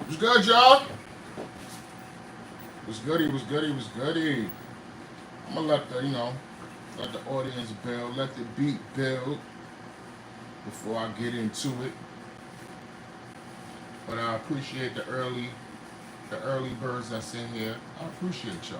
What's good, y'all? What's goody? What's goody? What's goody? I'm gonna let let the audience build, let the beat build before I get into it. But I appreciate the early birds that's in here. I appreciate y'all.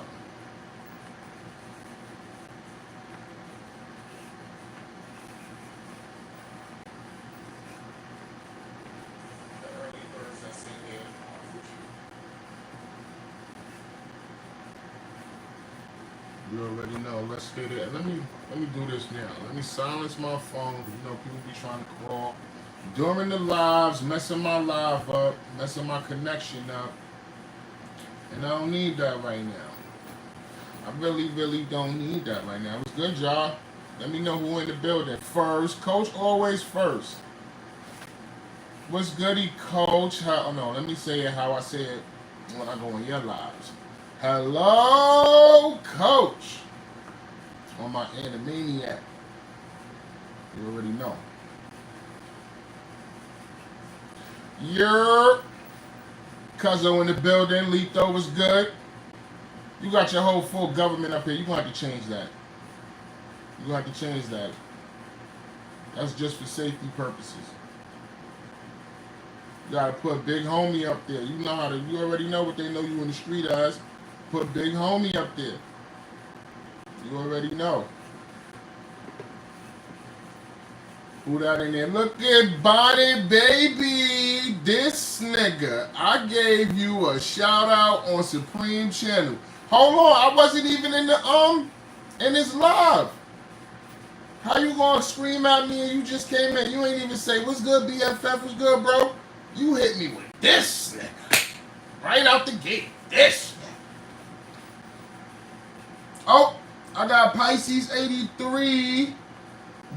The early birds that's in here. I appreciate you already know. Let's get it. Let me do this now. Let me silence my phone. People be trying to call during the lives, messing my live up, messing my connection up, and I don't need that right now. I really, really don't need that right now. What's good, y'all? Let me know who in the building. First, Coach always first. What's goody, Coach? How? Oh no, let me say it how I say it when I go in your lives. Hello, Coach. On my Animaniac. You already know. Your cousin in the building. Lito was good. You got your whole full government up here. You're going to have to change that. You're going to have to change that. That's just for safety purposes. You got to put Big Homie up there. You already know what they know you in the street as. Put Big Homie up there. You already know. Who that in there? Look at Bonnie, baby. This nigga. I gave you a shout out on Supreme Channel. Hold on, I wasn't even in this live. How you gonna scream at me and you just came in? You ain't even say what's good, BFF, what's good, bro? You hit me with this nigga. Right out the gate. This nigga. Oh, I got Pisces 83.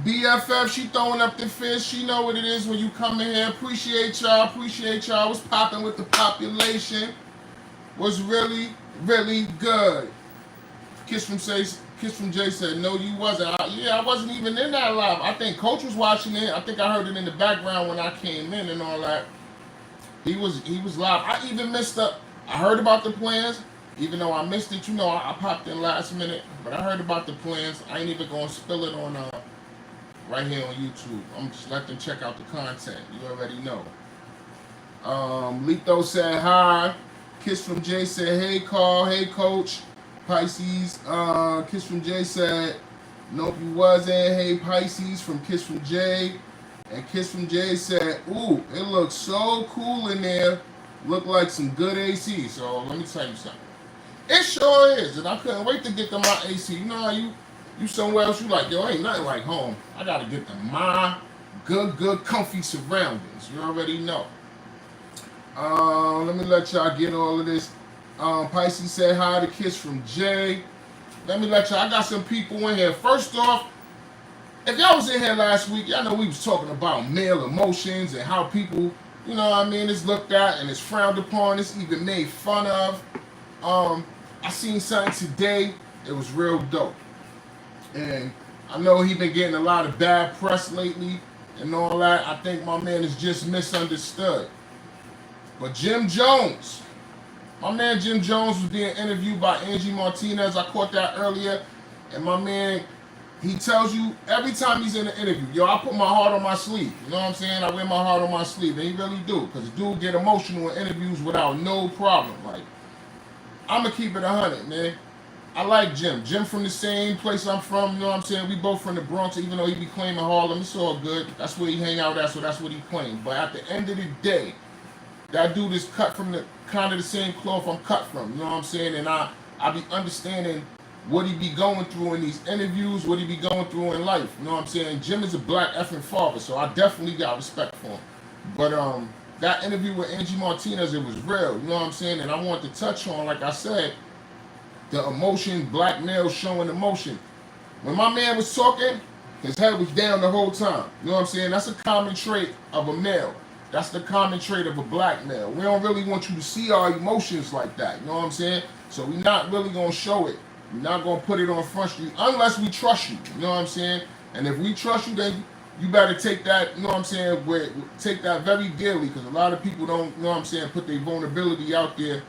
BFF, she throwing up the fist. She know what it is when you come in here. Appreciate y'all. Appreciate y'all. What's popping with the population? Was really, really good. Kiss from Jay said, no, you wasn't. I wasn't even in that live. I think Coach was watching it. I think I heard it in the background when I came in and all that. He was live. I even missed up. I heard about the plans. Even though I missed it, I popped in last minute. But I heard about the plans. I ain't even gonna spill it on right here on YouTube. I'm just let them check out the content. You already know. Lito said hi. Kiss from Jay said, hey Carl, hey Coach. Pisces. Kiss from Jay said, nope you wasn't. Hey Pisces from Kiss from Jay. And Kiss from Jay said, ooh, it looks so cool in there. Look like some good AC. So let me tell you something. It sure is. And I couldn't wait to get to my AC. You know how you somewhere else, you like, yo, ain't nothing like home. I gotta get to my good, comfy surroundings. You already know. Let me let y'all get all of this. Pisces said hi to Kiss from Jay. Let me let y'all, I got some people in here. First off, if y'all was in here last week, y'all know we was talking about male emotions and how people, it's looked at and it's frowned upon. It's even made fun of. I seen something today. It was real dope. And I know he been getting a lot of bad press lately and all that. I think my man is just misunderstood. But Jim Jones, my man Jim Jones was being interviewed by Angie Martinez. I caught that earlier. And my man, he tells you every time he's in an interview, yo, I put my heart on my sleeve. You know what I'm saying? I wear my heart on my sleeve. And he really do. Because the dude get emotional in interviews without no problem. Like, I'm going to keep it 100, man. I like Jim. Jim from the same place I'm from, you know what I'm saying? We both from the Bronx, even though he be claiming Harlem. It's all good. That's where he hang out at, so that's what he claimed. But at the end of the day, that dude is cut from the kind of the same cloth I'm cut from, you know what I'm saying? And I be understanding what he be going through in these interviews, what he be going through in life, you know what I'm saying? Jim is a black effing father, so I definitely got respect for him. But that interview with Angie Martinez, it was real, you know what I'm saying? And I want to touch on, like I said, the emotion, black males showing emotion. When my man was talking, his head was down the whole time. You know what I'm saying? That's a common trait of a male. That's the common trait of a black male. We don't really want you to see our emotions like that. You know what I'm saying? So we're not really going to show it. We're not going to put it on Front Street unless we trust you. You know what I'm saying? And if we trust you, then you better take that, you know what I'm saying, take that very dearly, because a lot of people don't, you know what I'm saying, put their vulnerability out there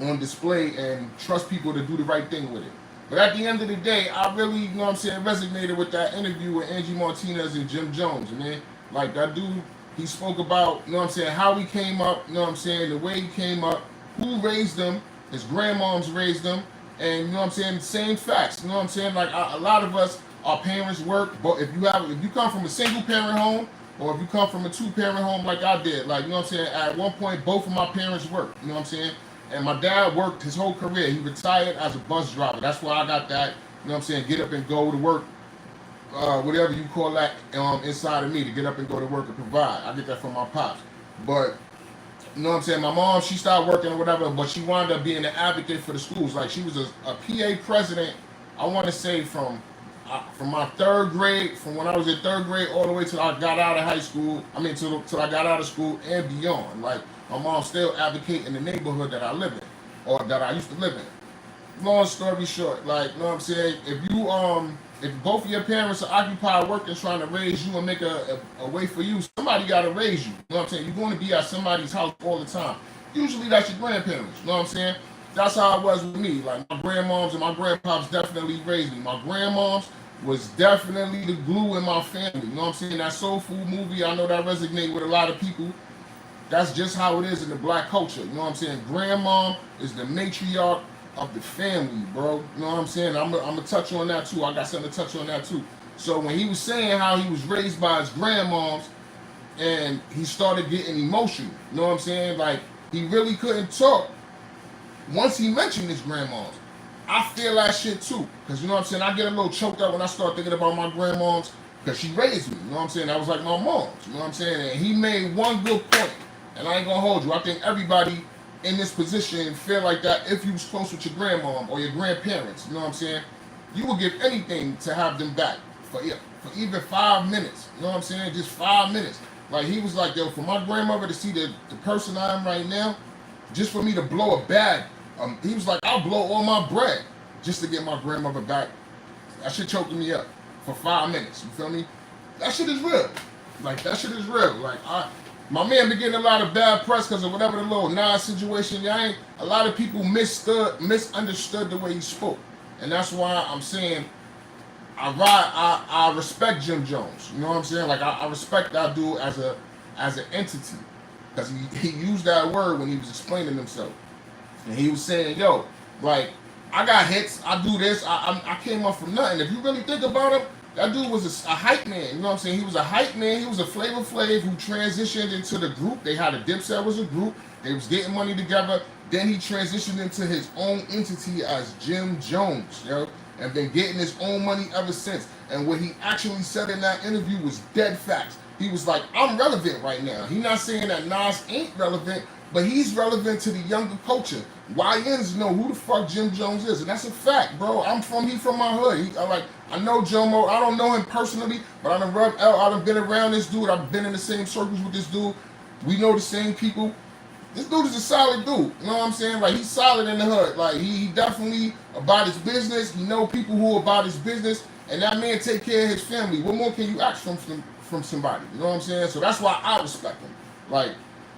on display and trust people to do the right thing with it. But at the end of the day, I really, you know what I'm saying, resonated with that interview with Angie Martinez and Jim Jones, man. Like, that dude, he spoke about, you know what I'm saying, how he came up, you know what I'm saying, the way he came up, who raised him, his grandmoms raised him, and, you know what I'm saying, the same facts, you know what I'm saying, like, a lot of us, our parents work, but if you come from a single parent home, or if you come from a two-parent home like I did, like, you know what I'm saying, at one point, both of my parents worked, you know what I'm saying, and my dad worked his whole career. He retired as a bus driver. That's why I got that, you know what I'm saying, get up and go to work, whatever you call that, inside of me, to get up and go to work and provide. I get that from my pops. But, you know what I'm saying, my mom, she started working or whatever, but she wound up being an advocate for the schools. Like, she was a PA president, I want to say, from my third grade, from when I was in third grade all the way till I got out of high school, till I got out of school and beyond. Like, my mom still advocate in the neighborhood that I live in, or that I used to live in. Long story short, like, you know what I'm saying, if both of your parents are occupied working, trying to raise you and make a way for you, somebody got to raise you. You know what I'm saying? You're going to be at somebody's house all the time. Usually that's your grandparents. You know what I'm saying? That's how it was with me. Like, my grandmoms and my grandpops definitely raised me. My grandmoms was definitely the glue in my family. You know what I'm saying? That Soul Food movie, I know that resonates with a lot of people. That's just how it is in the black culture. You know what I'm saying? Grandmom is the matriarch of the family, bro. You know what I'm saying? I'm gonna touch on that too. I got something to touch on that too. So when he was saying how he was raised by his grandmoms and he started getting emotional, you know what I'm saying? Like, he really couldn't talk once he mentioned his grandmoms. I feel that shit too. Because, you know what I'm saying, I get a little choked up when I start thinking about my grandmoms, because she raised me. You know what I'm saying? That was like my mom's. You know what I'm saying? And he made one good point. And I ain't gonna hold you. I think everybody in this position feel like that if you was close with your grandmom or your grandparents. You know what I'm saying? You would give anything to have them back for even 5 minutes. You know what I'm saying? Just 5 minutes. Like, he was like, yo, for my grandmother to see the person I am right now, just for me to blow a bag, he was like, I'll blow all my bread just to get my grandmother back. That shit choking me up for 5 minutes. You feel me? That shit is real. Like, that shit is real. Like, my man been getting a lot of bad press because of whatever the little Nas situation. A lot of people misunderstood the way he spoke. And that's why I'm saying I respect Jim Jones. You know what I'm saying? Like, I respect that dude as an entity. Because he used that word when he was explaining himself. And he was saying, yo, like, I got hits, I do this, I came up from nothing. If you really think about him, that dude was a hype man. You know what I'm saying? He was a hype man. He was a Flavor Flav who transitioned into the group. They had a Dipset was a group. They was getting money together. Then he transitioned into his own entity as Jim Jones, yo, and been getting his own money ever since. And what he actually said in that interview was dead facts. He was like, I'm relevant right now. He's not saying that Nas ain't relevant, but he's relevant to the younger culture. YNs know who the fuck Jim Jones is, and that's a fact, bro. He from my hood. I know Jomo. I don't know him personally, but I done been around this dude. I've been in the same circles with this dude. We know the same people. This dude is a solid dude. You know what I'm saying? Like, he's solid in the hood. Like, he definitely about his business. He know people who are about his business, and that man take care of his family. What more can you ask from somebody? You know what I'm saying? So that's why I respect him. Like,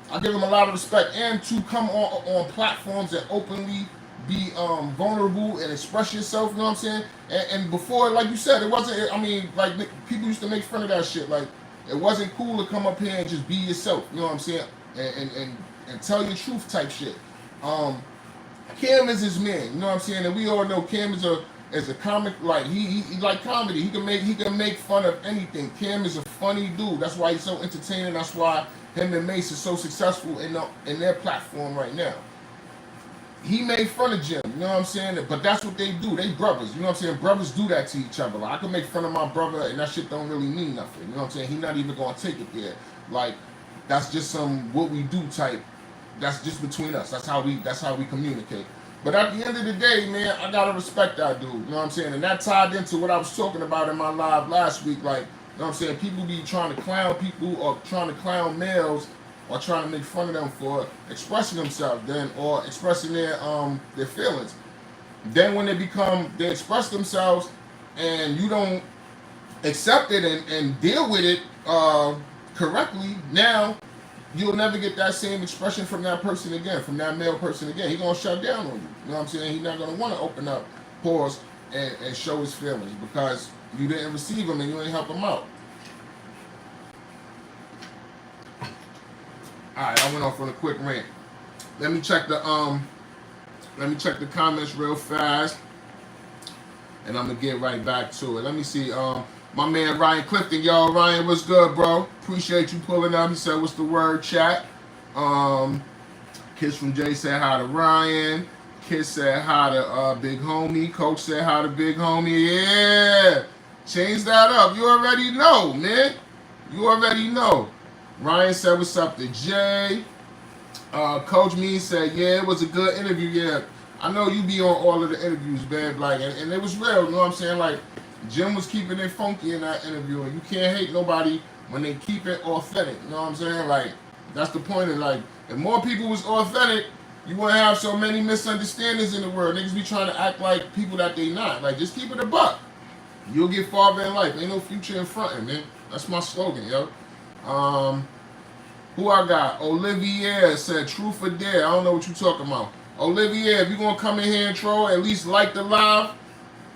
I give him a lot of respect, and to come on platforms that openly be vulnerable and express yourself, you know what I'm saying? And before, like you said, it wasn't, like, people used to make fun of that shit. Like, it wasn't cool to come up here and just be yourself, you know what I'm saying? And tell your truth type shit. Cam is his man, you know what I'm saying? And we all know Cam is a comic, like, he like comedy. He can make fun of anything. Cam is a funny dude. That's why he's so entertaining. That's why him and Mace is so successful in their platform right now. He made fun of Jim, you know what I'm saying? But that's what they do. They brothers, you know what I'm saying? Brothers do that to each other. Like, I can make fun of my brother and that shit don't really mean nothing. You know what I'm saying? He's not even gonna take it there. Like, that's just some what we do type. That's just between us. That's how we communicate. But at the end of the day, man, I gotta respect that dude. You know what I'm saying? And that tied into what I was talking about in my live last week. Like, you know what I'm saying? People be trying to clown people or trying to clown males or trying to make fun of them for expressing themselves or expressing their feelings. Then when they express themselves and you don't accept it and deal with it correctly, now you'll never get that same expression from that person again, from that male person again. He's gonna shut down on you. You know what I'm saying? He's not gonna want to open up, pause, and show his feelings because you didn't receive him and you ain't help him out. All right, I went off on a quick rant. Let me check the comments real fast, and I'm gonna get right back to it. Let me see. My man Ryan Clifton, y'all. Ryan, what's good, bro? Appreciate you pulling up. He said, "What's the word, chat?" Kiss from Jay said hi to Ryan. Kiss said hi to Big Homie. Coach said hi to Big Homie. Yeah, change that up. You already know, man. You already know. Ryan said, "What's up to Jay?" Coach Me said, "Yeah, it was a good interview. Yeah, I know you be on all of the interviews, man. Like, and it was real. You know what I'm saying? Like, Jim was keeping it funky in that interview, and you can't hate nobody when they keep it authentic. You know what I'm saying? Like, that's the point of, like, if more people was authentic, you wouldn't have so many misunderstandings in the world. Niggas be trying to act like people that they not. Like, just keep it a buck. You'll get farther in life. Ain't no future in frontin', man. That's my slogan, yo." Who I got? Olivier said, "Truth or dare." I don't know what you talking about. Olivier, if you gonna come in here and troll, at least like the live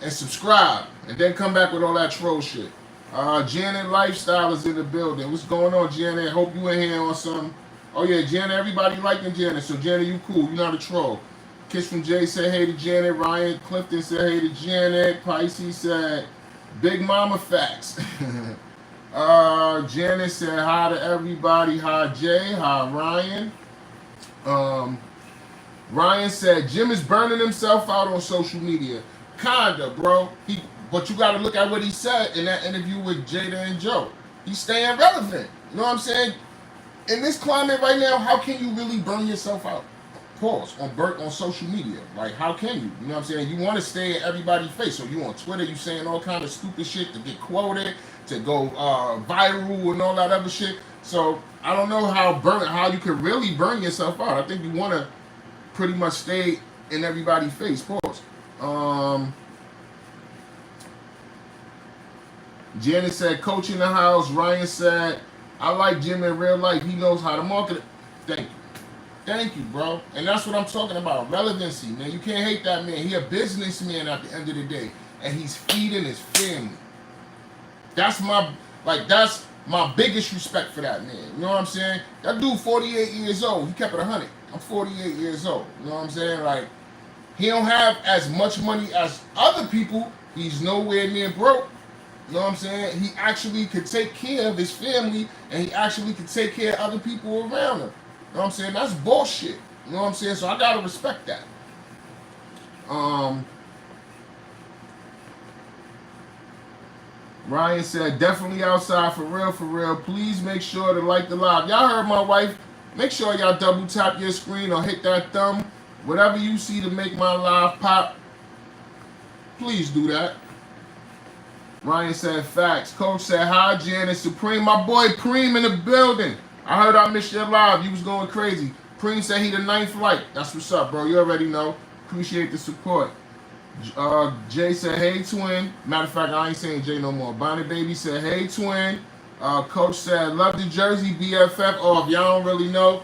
and subscribe, and then come back with all that troll shit. Janet Lifestyle is in the building. What's going on, Janet? Hope you in here on some. Oh yeah, Janet. Everybody liking Janet, so Janet, you cool. You not a troll. Kiss from Jay said hey to Janet. Ryan Clifton said hey to Janet. Pisces said Big Mama facts. Janet said hi to everybody. Hi Jay. Hi Ryan. Ryan said Jim is burning himself out on social media. Kinda, bro. But you gotta look at what he said in that interview with Jada and Joe. He's staying relevant. You know what I'm saying? In this climate right now, how can you really burn yourself out? Pause. On social media. Like, how can you? You know what I'm saying? You want to stay in everybody's face. So you on Twitter, you saying all kind of stupid shit to get quoted, to go viral and all that other shit. So I don't know how you could really burn yourself out. I think you want to pretty much stay in everybody's face. Pause. Janet said, "Coach in the house." Ryan said, "I like Jim in real life. He knows how to market it." Thank you. Thank you, bro. And that's what I'm talking about. Relevancy, man. You can't hate that man. He a businessman at the end of the day. And he's feeding his family. That's my biggest respect for that man. You know what I'm saying? That dude 48 years old. He kept it 100. I'm 48 years old. You know what I'm saying? Like, he don't have as much money as other people. He's nowhere near broke. You know what I'm saying? He actually could take care of his family, and he actually could take care of other people around him. You know what I'm saying? That's bullshit. You know what I'm saying? So I gotta respect that. Ryan said, "Definitely outside for real, for real. Please make sure to like the live." Y'all heard my wife. Make sure y'all double tap your screen or hit that thumb. Whatever you see to make my live pop, please do that. Ryan said, "Facts." Coach said, "Hi, Janet Supreme." My boy Preem in the building. I heard I missed your live. You was going crazy. Preem said he the 9th flight. That's what's up, bro. You already know. Appreciate the support. Jay said, "Hey, twin." Matter of fact, I ain't saying Jay no more. Bonnie Baby said, "Hey, twin." Coach said, "Love the jersey, BFF." Oh, if y'all don't really know,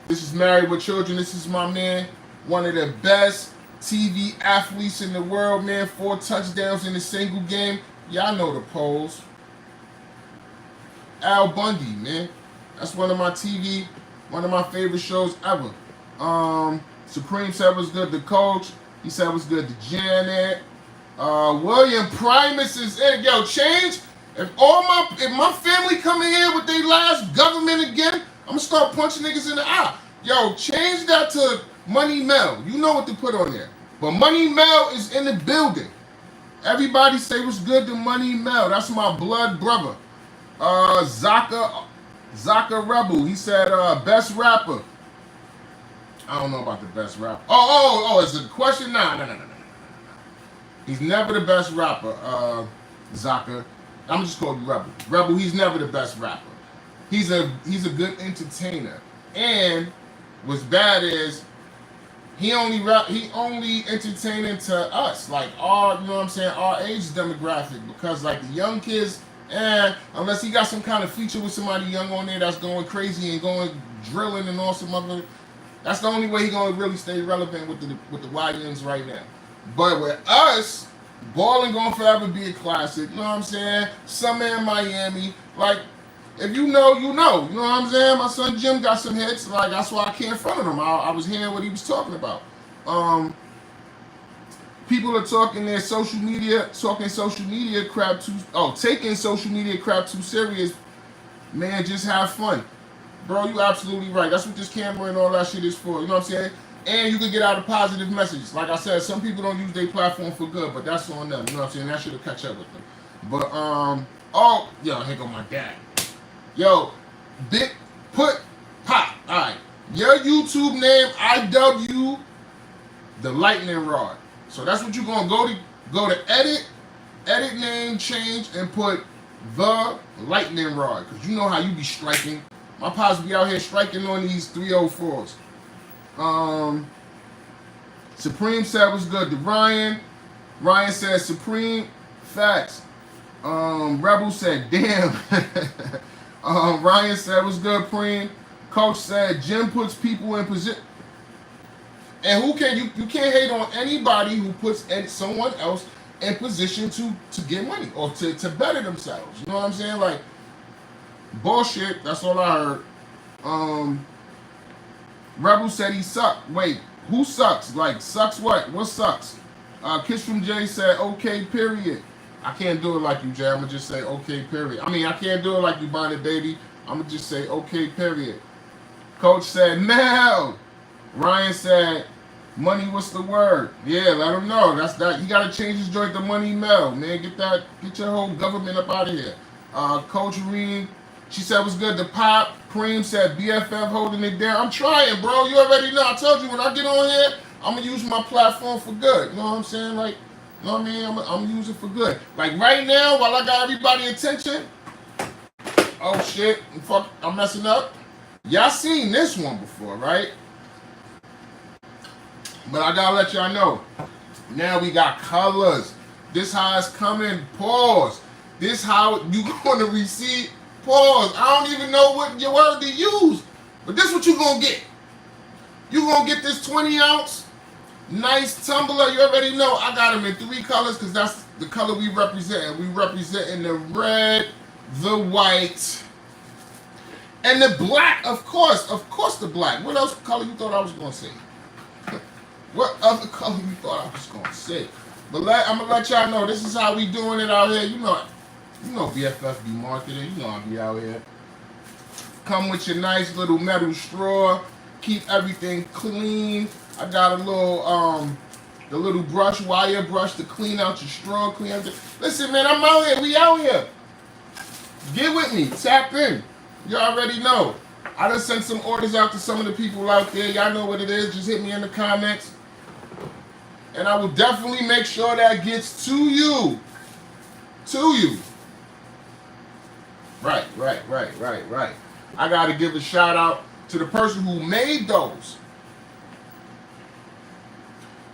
this is Married with Children. This is my man. One of the best TV athletes in the world, man. 4 touchdowns in a single game. Y'all know the polls. Al Bundy, man. That's one of my favorite shows ever. Supreme said was good to Coach. He said was good to Janet. William Primus is in. Yo, change. If my family come in here with their last government again, I'm gonna start punching niggas in the eye. Yo, change that to Money Mel. You know what to put on there. But Money Mel is in the building. Everybody say what's good to Money Mel. That's my blood brother. Zaka Rebel. He said best rapper. I don't know about the best rapper. Oh, is it a question? No. He's never the best rapper, Zaka. I'm just calling you Rebel. Rebel, he's never the best rapper. He's a good entertainer. And what's bad is he only entertaining to us, like our, you know what I'm saying, our age demographic, because like the young kids, unless he got some kind of feature with somebody young on there that's going crazy and going drilling and all some other, that's the only way he gonna really stay relevant with the YNs right now. But with us, Ballin' gonna forever be a classic. You know what I'm saying? Summer in Miami, like. If you know, you know. You know what I'm saying? My son Jim got some hits. Like, that's why I can't front of him. I was hearing what he was talking about. People are talking their social media, crap too. Oh, taking social media crap too serious. Man, just have fun, bro. You absolutely right. That's what this camera and all that shit is for. You know what I'm saying? And you can get out a positive message. Like I said, some people don't use their platform for good, but that's on them. You know what I'm saying? That should catch up with them. But oh, yo, here go my dad. Yo, big put pop. All right, your YouTube name IW the lightning rod. So that's what you're gonna go to edit name change and put the lightning rod, because you know how you be striking. My pops be out here striking on these 304s. Supreme said was good to Ryan. Ryan said Supreme facts. Rebel said damn. Ryan said was good, Preem. Coach said Jim puts people in position. And who can you can't hate on anybody who puts someone else in position to get money or to better themselves. You know what I'm saying? Like, bullshit. That's all I heard. Rebel said he sucked. Wait, who sucks? Like, sucks what? What sucks? Kiss from Jay said okay, period. I can't do it like you, Jay. I'm going to just say, okay, period. I mean, I can't do it like you, Bonnet Baby. I'm going to just say, okay, period. Coach said, no. Ryan said, money, what's the word? Yeah, let him know. That's that. You got to change his joint to Money Mel, man. Get your whole government up out of here. Coach Reen, she said, what's good? The Pop. Preem said, BFF holding it down. I'm trying, bro. You already know. I told you when I get on here, I'm going to use my platform for good. You know what I'm saying? Like, you know what I mean? I'm using it for good. Like right now, while I got everybody's attention, oh shit, fuck, I'm messing up. Y'all seen this one before, right? But I gotta let y'all know. Now we got colors. This how it's coming. Pause. This how you gonna receive. Pause. I don't even know what your word to use, but this what you gonna get. You gonna get this 20 ounce. Nice tumbler. You already know I got them in 3 colors because that's the color we represent. We representing the red, the white, and the black. Of course the black. What else color you thought I was gonna say? What other color you thought I was gonna say? But I'm gonna let y'all know this is how we doing it out here. You know BFF be marketing. You know I be out here. Come with your nice little metal straw. Keep everything clean. I got a little, the little brush, wire brush to clean out your straw, clean out Listen, man, I'm out here. We out here. Get with me. Tap in. You already know. I done sent some orders out to some of the people out there. Y'all know what it is. Just hit me in the comments. And I will definitely make sure that gets to you. To you. Right. I got to give a shout out to the person who made those.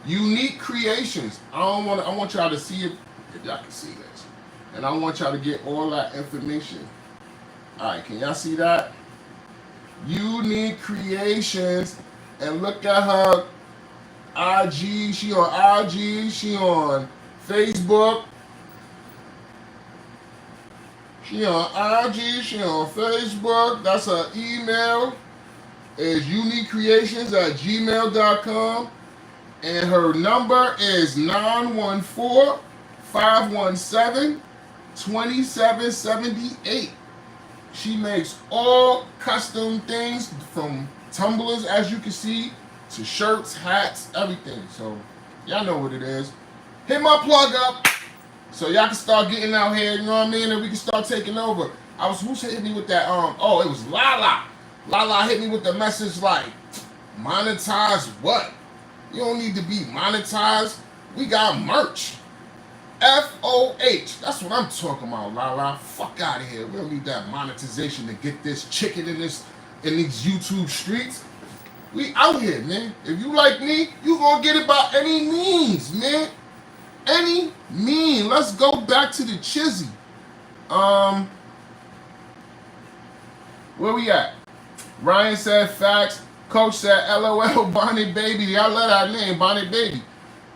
Unique Creations. I want y'all to see it, if y'all can see this. And I want y'all to get all that information. Alright, can y'all see that? Unique Creations. And look at her IG. She on IG. She on Facebook. She on IG. She on Facebook. That's her email. Is uniquecreations@gmail.com. And her number is 914-517-2778. She makes all custom things from tumblers, as you can see, to shirts, hats, everything. So y'all know what it is. Hit my plug up so y'all can start getting out here, you know what I mean? And we can start taking over. Who's hitting me with that? Oh, it was Lala. Lala hit me with the message like, monetize what? You don't need to be monetized. We got merch. FOH. That's what I'm talking about, Lala. Fuck out of here. We don't need that monetization to get this chicken in these YouTube streets. We out here, man. If you like me, you gonna get it by any means, man. Any mean. Let's go back to the Chizzy. Where we at? Ryan said facts. Coach said LOL Bonnie Baby. I love that name, Bonnie Baby.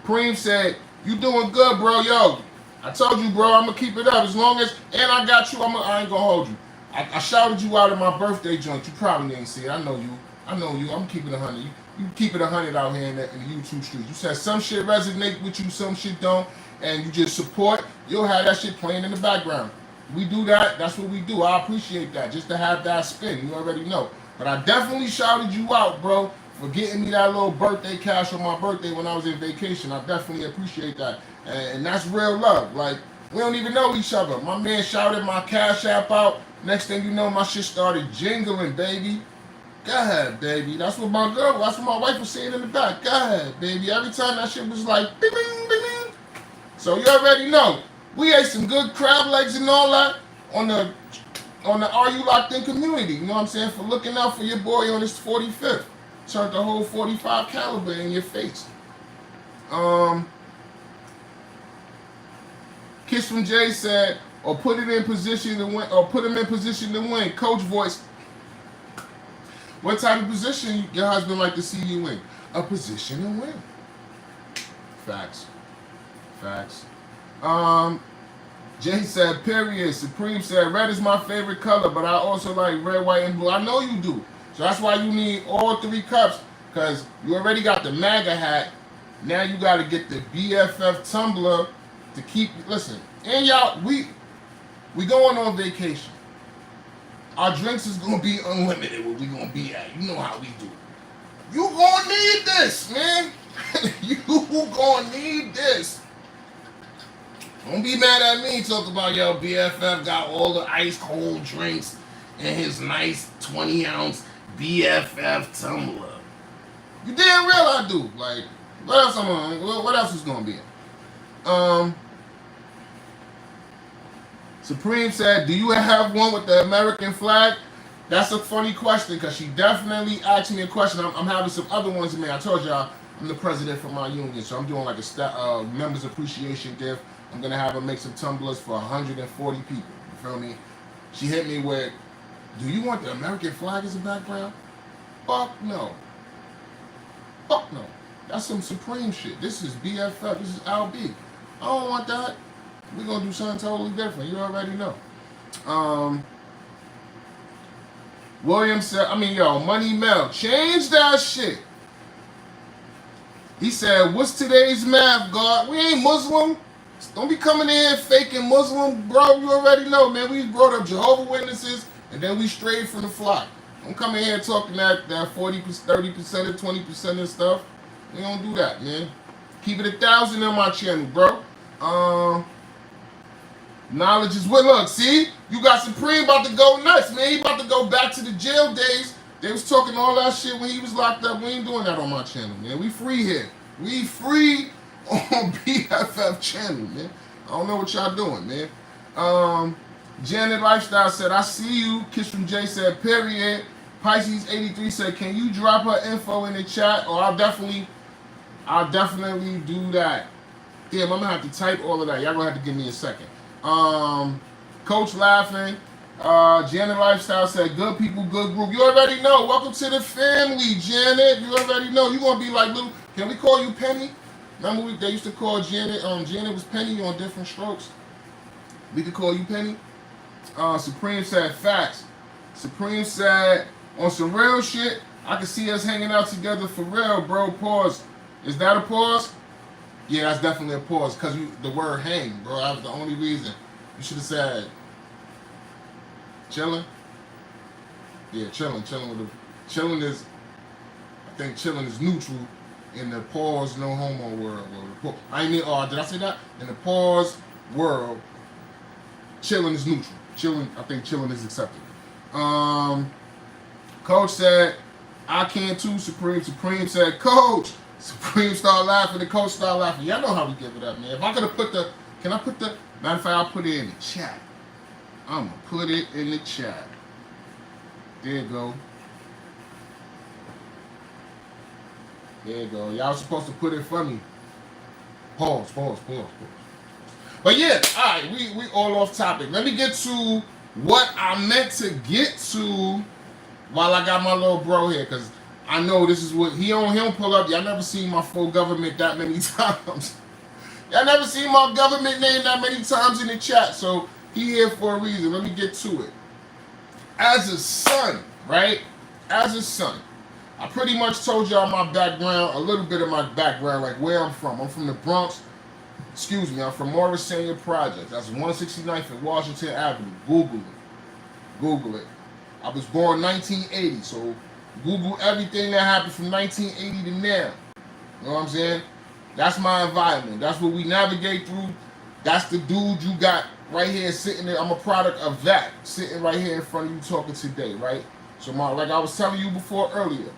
Preem said, you doing good, bro. Yo, I told you, bro, I'm going to keep it up. As long as, and I got you, I ain't going to hold you. I shouted you out at my birthday joint. You probably didn't see it. I know you. I'm keeping it 100. You keep it 100 out here in the YouTube streets. You said some shit resonate with you, some shit don't, and you just support. You'll have that shit playing in the background. We do that. That's what we do. I appreciate that. Just to have that spin. You already know. But I definitely shouted you out, bro, for getting me that little birthday cash on my birthday when I was in vacation. I definitely appreciate that. And that's real love. Like, we don't even know each other. My man shouted my Cash App out. Next thing you know, my shit started jingling, baby. Go ahead, baby. That's what my wife was saying in the back. Go ahead, baby. Every time that shit was like, bing, bing, bing, bing. So you already know. We ate some good crab legs and all that on the Are You Locked In community. You know what I'm saying? For looking out for your boy on his 45th. Turned the whole 45 caliber in your face. Kiss from Jay said, or put it in position to win, or put him in position to win. Coach voice. What type of position your husband like to see you in? A position to win. Facts. Jay said, period. Supreme said, red is my favorite color, but I also like red, white, and blue. I know you do. So that's why you need all 3 cups, because you already got the MAGA hat. Now you got to get the BFF tumbler to keep, listen, and y'all, we going on vacation. Our drinks is going to be unlimited where we going to be at. You know how we do. You going to need this, man. You going to need this. Don't be mad at me talking about, yo, BFF got all the ice cold drinks in his nice 20-ounce BFF tumbler. You damn real I do. Like, what else is going to be in? Supreme said, do you have one with the American flag? That's a funny question, because she definitely asked me a question. I'm having some other ones in me. I told y'all I'm the president for my union, so I'm doing like a members appreciation gift. I'm going to have her make some tumblers for 140 people. You feel me? She hit me with, do you want the American flag as a background? Fuck no. Fuck no. That's some Supreme shit. This is BFF. This is LB. I don't want that. We're going to do something totally different. You already know. William said, Money Mel, change that shit. He said, what's today's math, God? We ain't Muslim. Don't be coming in faking Muslim, bro. You already know, man. We brought up Jehovah's Witnesses, and then we strayed from the flock. Don't come in here talking that 40%, 30%, or 20% and stuff. We don't do that, man. Keep it 1,000 on my channel, bro. Knowledge is what. Look, see? You got Supreme about to go nuts, man. He about to go back to the jail days. They was talking all that shit when he was locked up. We ain't doing that on my channel, man. We free here. We free on BFF channel, man. I don't know what y'all doing, man. Janet Lifestyle said, I see you. Kiss from Jay said, period. Pisces 83 said, can you drop her info in the chat? Or I'll definitely do that. Damn, I'm gonna have to type all of that. Y'all gonna have to give me a second. Coach laughing. Janet Lifestyle said, good people, good group. You already know. Welcome to the family, Janet. You already know. You gonna be like little. Can we call you Penny? Remember they used to call Janet. Janet was Penny on Different Strokes. We could call you Penny. Supreme said facts. Supreme said on some real shit. I can see us hanging out together for real, bro. Pause. Is that a pause? Yeah, that's definitely a pause, because the word hang, bro. That was the only reason. You should have said chilling. Yeah, chilling. Chilling is, I think chilling is neutral in the pause no homo world. Did I say that? In the pause world, chilling is neutral. I think chilling is accepted. Coach said, I can too, Supreme. Supreme said, Coach. Supreme start laughing, the coach start laughing. Y'all know how we give it up, man. If I could have put matter of fact, I'll put it in the chat. I'm going to put it in the chat. There you go. There you go. Y'all was supposed to put it for me. Pause. But yeah, all right, we all off topic. Let me get to what I meant to get to while I got my little bro here, because I know this is what he don't pull up. Y'all never seen my full government that many times. Y'all never seen my government name that many times in the chat, so he here for a reason. Let me get to it. As a son, right? As a son, I pretty much told y'all my background, a little bit of my background, like where I'm from. I'm from the Bronx. Excuse me, I'm from Morris Senior Project. That's 169th and Washington Avenue. Google it. I was born 1980, so Google everything that happened from 1980 to now. You know what I'm saying? That's my environment. That's what we navigate through. That's the dude you got right here sitting there. I'm a product of that, sitting right here in front of you talking today, right? So like I was telling you before earlier,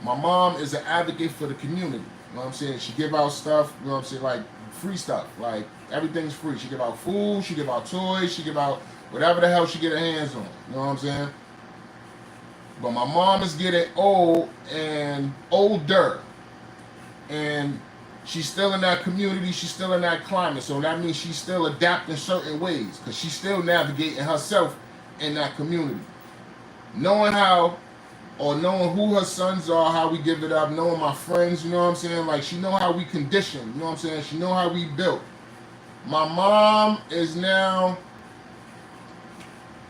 my mom is an advocate for the community. You know what I'm saying? She give out stuff, you know what I'm saying, like free stuff. Like everything's free. She give out food, she give out toys, she give out whatever the hell she get her hands on. You know what I'm saying? But my mom is getting old and older. And she's still in that community, she's still in that climate. So that means she's still adapting certain ways, because she's still navigating herself in that community. Knowing how, or knowing who her sons are, how we give it up, knowing my friends, you know what I'm saying? Like, she know how we condition, you know what I'm saying? She know how we built. My mom is now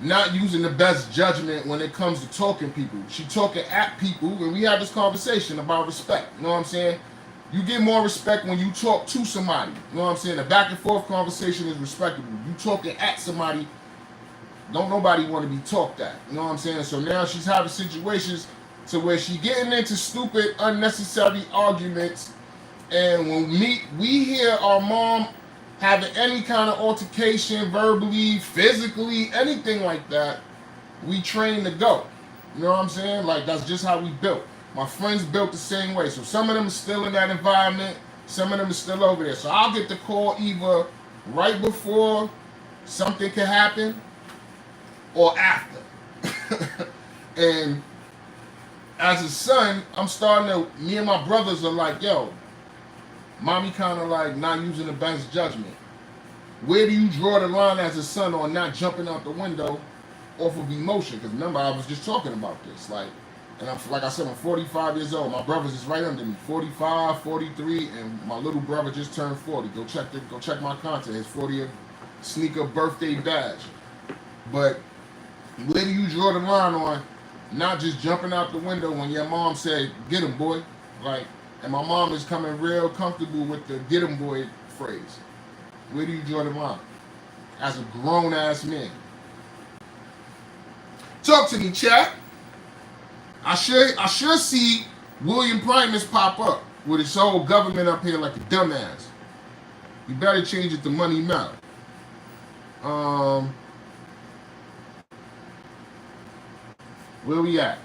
not using the best judgment when it comes to talking people. She talking at people, and we had this conversation about respect, you know what I'm saying? You get more respect when you talk to somebody, you know what I'm saying? A back and forth conversation is respectable. You talking at somebody, don't nobody want to be talked at, you know what I'm saying? So now she's having situations to where she getting into stupid, unnecessary arguments, and when we hear our mom having any kind of altercation, verbally, physically, anything like that, we train to go. You know what I'm saying? Like, that's just how we built. My friends built the same way. So some of them are still in that environment, some of them are still over there. So I'll get the call either right before something can happen or after. And as a son, I'm starting to, me and my brothers are like, yo, mommy kind of like not using the best judgment. Where do you draw the line as a son on not jumping out the window off of emotion? Because remember, I was just talking about this. Like, and like I said, I'm 45 years old. My brother's is right under me, 45, 43, and my little brother just turned 40. Go check my content. His 40th sneaker birthday badge. But where do you draw the line on not just jumping out the window when your mom said, "Get him, boy"? Like, and my mom is coming real comfortable with the "get him, boy" phrase. Where do you draw the line as a grown ass man? Talk to me, chat. I should see William Primus pop up with his whole government up here like a dumbass. You better change it to Money Mouth. Where we at?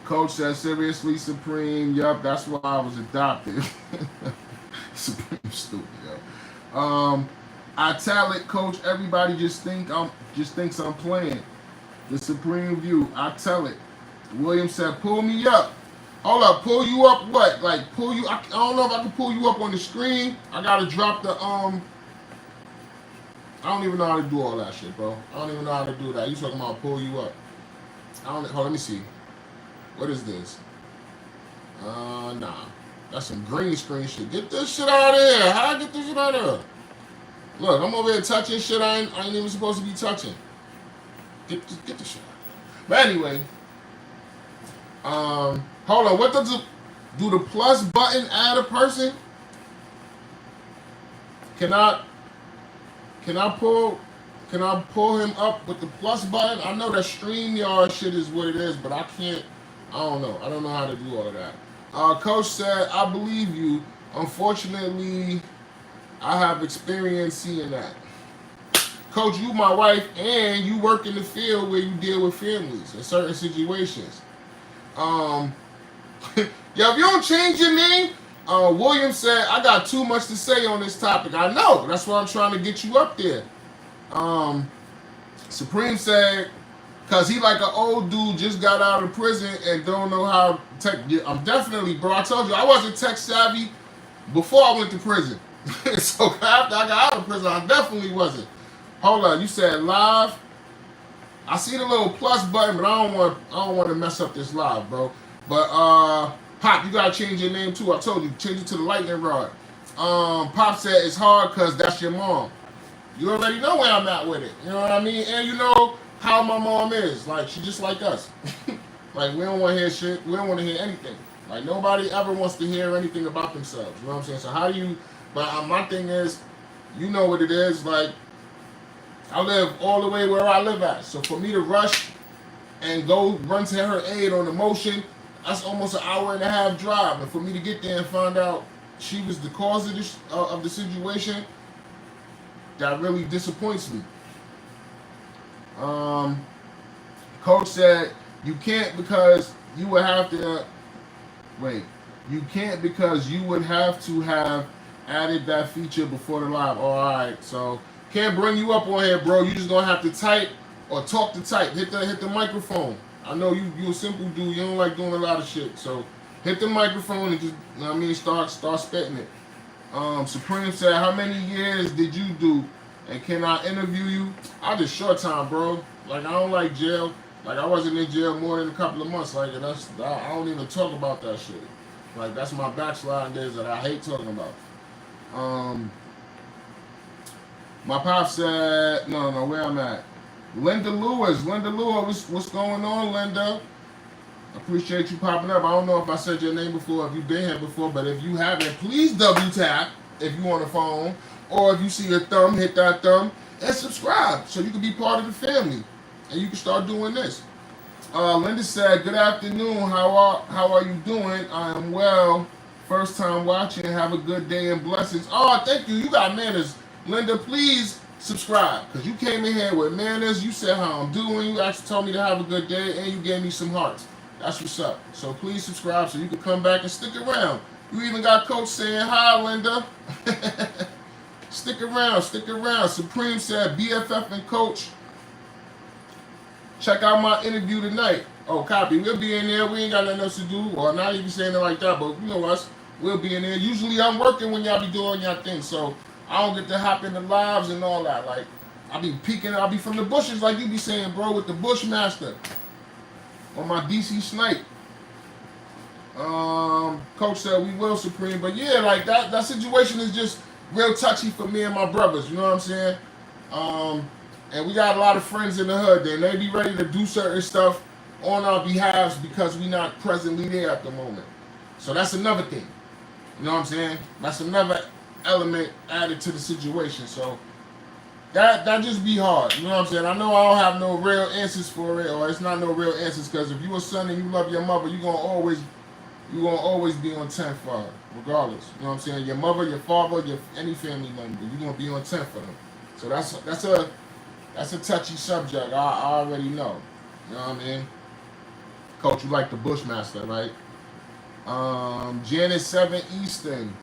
Coach says, seriously, Supreme. Yup, that's why I was adopted. Supreme stupid, yo. I tell it, Coach. Everybody just thinks I'm playing. The Supreme View. I tell it. William said, pull me up. Hold up, pull you up what? Like, pull you, I don't know if I can pull you up on the screen. I gotta drop the, I don't even know how to do all that shit, bro. I don't even know how to do that. You talking about pull you up. Let me see. What is this? Nah. That's some green screen shit. Get this shit out of here. How I get this shit out of here? Look, I'm over here touching shit I ain't even supposed to be touching. Get the shit out of here. But anyway, hold on. What does do the plus button add a person? Can I pull him up with the plus button? I know that StreamYard shit is what it is, but I don't know. I don't know how to do all of that. Coach said, I believe you. Unfortunately, I have experience seeing that. Coach, you my wife, and you work in the field where you deal with families in certain situations. Yo, if you don't change your name, William said, I got too much to say on this topic. I know. That's why I'm trying to get you up there. Supreme said, Cause he like an old dude just got out of prison and don't know how tech. I'm definitely, bro. I told you I wasn't tech savvy before I went to prison. So after I got out of prison, I definitely wasn't. Hold on, you said live. I see the little plus button, but I don't want to mess up this live, bro. But Pop, you gotta change your name too. I told you, change it to the lightning rod. Pop said it's hard cause that's your mom. You already know where I'm at with it. You know what I mean? And you know how my mom is. Like, she just like us. Like, we don't want to hear shit. We don't want to hear anything. Like, nobody ever wants to hear anything about themselves. You know what I'm saying? So how do you... But my thing is, you know what it is. Like, I live all the way where I live at. So for me to rush and go run to her aid on the motion, that's almost an hour and a half drive. And for me to get there and find out she was the cause of this of the situation, that really disappoints me. Coach said you can't because you would have to wait. You can't because you would have to have added that feature before the live. Oh, all right, so can't bring you up on here, bro. You just gonna have to type or talk to type. Hit the microphone. I know you a simple dude. You don't like doing a lot of shit, so hit the microphone and just, you know what I mean, start spitting it. Supreme said, how many years did you do? And can I interview you? I did short time, bro. Like, I don't like jail. Like, I wasn't in jail more than a couple of months. Like, I don't even talk about that shit. Like, that's my backsliding days that I hate talking about. My pop said, no, where I'm at. Linda Lewis, what's going on, Linda? Appreciate you popping up. I don't know if I said your name before, if you've been here before, but if you haven't, please double tap if you on the phone, or if you see your thumb, hit that thumb and subscribe so you can be part of the family and you can start doing this. Linda said, good afternoon. How are you doing? I am well. First time watching. Have a good day and blessings. Oh, thank you. You got manners. Linda, please subscribe because you came in here with manners. You said how I'm doing. You actually told me to have a good day and you gave me some hearts. That's what's up. So please subscribe so you can come back and stick around. You even got Coach saying hi, Linda. Stick around. Supreme said BFF and Coach. Check out my interview tonight. Oh, copy. We'll be in there. We ain't got nothing else to do. Or not even saying it like that, but you know us. We'll be in there. Usually I'm working when y'all be doing y'all thing, so I don't get to hop in the lives and all that. Like, I be peeking. I'll be from the bushes like you be saying, bro, with the Bushmaster. On my DC snipe. Coach said we will, Supreme. But yeah, like that situation is just real touchy for me and my brothers. You know what I'm saying? And we got a lot of friends in the hood. And they be ready to do certain stuff on our behalves because we not presently there at the moment. So that's another thing. You know what I'm saying? That's another element added to the situation. So that just be hard. You know what I'm saying? I know I don't have no real answers for it, or it's not no real answers, because if you a son and you love your mother, you're gonna always be on 10 for her, regardless. You know what I'm saying? Your mother, your father, any family member, you're gonna be on 10 for them. So that's a touchy subject. I already know. You know what I mean? Coach, you like the Bushmaster, right? Janet 7 Eastern.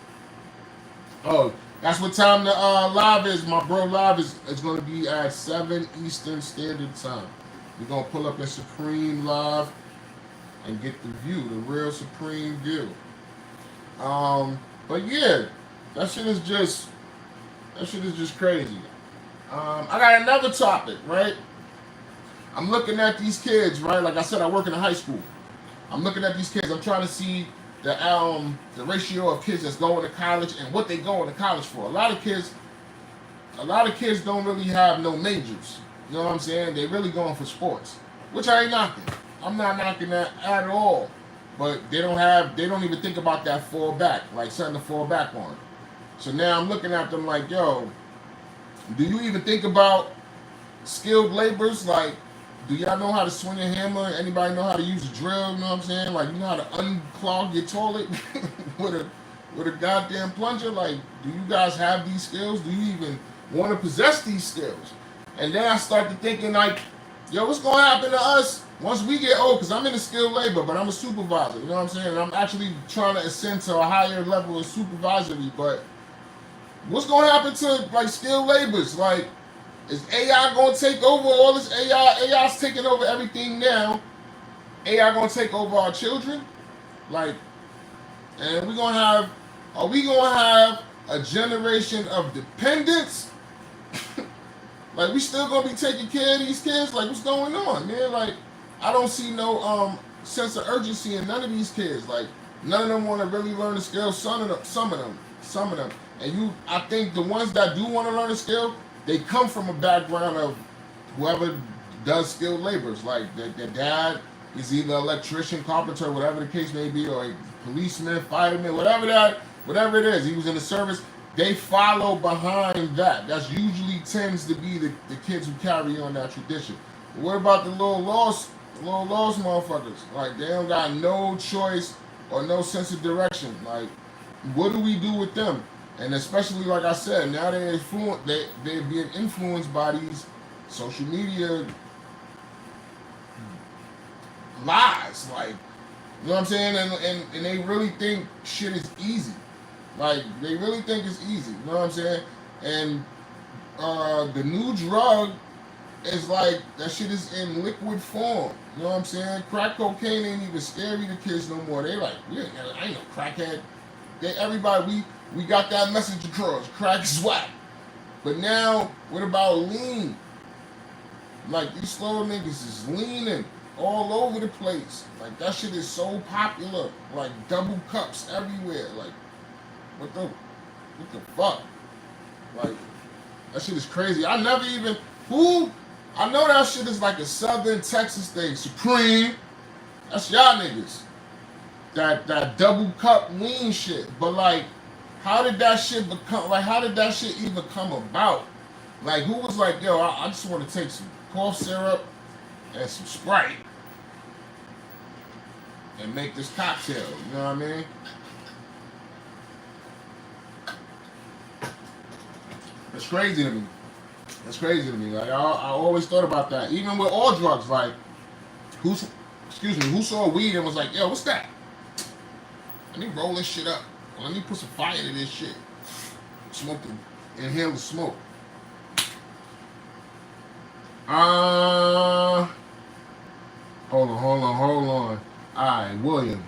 Oh, that's what time the live is. My bro live is going to be at 7 Eastern Standard Time. We're going to pull up in Supreme Live and get the view, the real Supreme view. But yeah, that shit is just crazy. I got another topic, right? I'm looking at these kids, right? Like I said, I work in a high school. I'm looking at these kids. I'm trying to see the ratio of kids that's going to college and what they going to college for. A lot of kids don't really have no majors. You know what I'm saying? They really going for sports, which I ain't knocking. I'm not knocking that at all. But they don't even think about that fall back, like something to fall back on. So now I'm looking at them like, yo, do you even think about skilled laborers? Like, do y'all know how to swing a hammer? Anybody know how to use a drill? You know what I'm saying? Like, you know how to unclog your toilet with a goddamn plunger? Like, do you guys have these skills? Do you even want to possess these skills? And then I started thinking like, yo, what's going to happen to us once we get old? Because I'm in the skilled labor, but I'm a supervisor. You know what I'm saying? And I'm actually trying to ascend to a higher level of supervisory. But what's going to happen to, like, skilled laborers? Like, Is AI gonna take over all this AI? AI's taking over everything now. AI gonna take over our children? Like, and we gonna have, are we gonna have a generation of dependents? Like, we still gonna be taking care of these kids? Like, what's going on, man? Like, I don't see no sense of urgency in none of these kids. Like, none of them want to really learn the skill. Some of them. And I think the ones that do want to learn the skill, they come from a background of whoever does skilled labors. Like, their dad is either electrician, carpenter, whatever the case may be, or a policeman, fireman, whatever it is. He was in the service. They follow behind that. That's usually tends to be the kids who carry on that tradition. But what about the little lost motherfuckers? Like, they don't got no choice or no sense of direction. Like, what do we do with them? And especially, like I said, now they're being influenced by these social media lies. Like, you know what I'm saying? And they really think shit is easy. Like, they really think it's easy. You know what I'm saying? And the new drug is like, that shit is in liquid form. You know what I'm saying? Crack cocaine ain't even scary to kids no more. They like, I ain't no crackhead. Everybody, we got that message across. Crack is whack. But now, what about lean? Like, these slow niggas is leaning all over the place. Like, that shit is so popular. Like, double cups everywhere. Like, what the fuck? Like, that shit is crazy. I never even, I know that shit is like a Southern Texas thing. Supreme, that's y'all niggas. That double cup lean shit. But like, how did that shit even come about? Like, who was like, yo, I just want to take some cough syrup and some Sprite and make this cocktail, you know what I mean? It's crazy to me. It's crazy to me. Like, I always thought about that. Even with all drugs, like, who saw weed and was like, yo, what's that? Let me roll this shit up. Let me put some fire to this shit. Smoke it. Inhale the smoke. Hold on. Alright, William.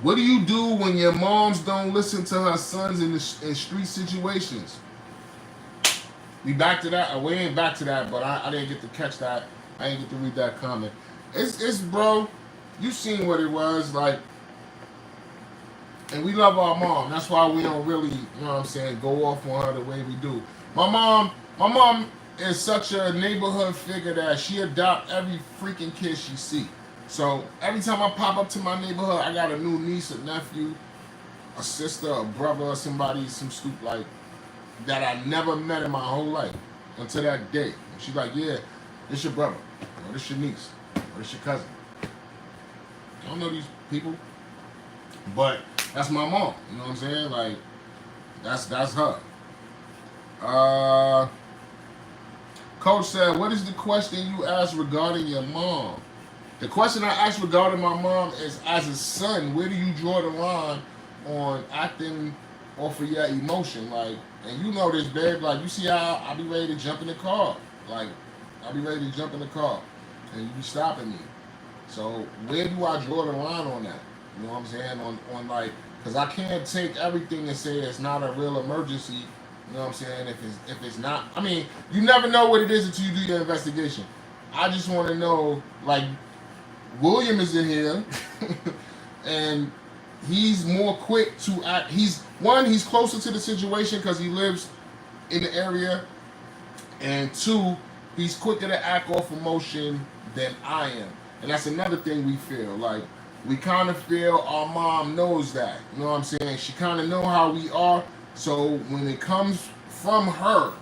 What do you do when your moms don't listen to her sons in street situations? We back to that? We ain't back to that, but I didn't get to catch that. I didn't get to read that comment. It's bro, you seen what it was, like, and we love our mom. That's why we don't really, you know what I'm saying, go off on her the way we do. My mom is such a neighborhood figure that she adopt every freaking kid she see. So every time I pop up to my neighborhood, I got a new niece, a nephew, a sister, a brother, or somebody, some stoop like that I never met in my whole life until that day. And she's like, yeah, this your brother, or this your niece, or this your cousin. I don't know these people, but that's my mom. You know what I'm saying? Like, that's her. Coach said, what is the question you asked regarding your mom? The question I asked regarding my mom is, as a son, where do you draw the line on acting off of your emotion? Like, and you know this, babe, like, you see how I be ready to jump in the car. Like, I be ready to jump in the car, and you be stopping me. So where do I draw the line on that? You know what I'm saying? On like, because I can't take everything and say it's not a real emergency. You know what I'm saying? If it's not, I mean, you never know what it is until you do your investigation. I just want to know, like, William is in here, and he's more quick to act. He's closer to the situation because he lives in the area, and two, he's quicker to act off emotion than I am. And that's another thing we feel. Like, we kind of feel our mom knows that. You know what I'm saying? She kind of know how we are. So when it comes from her,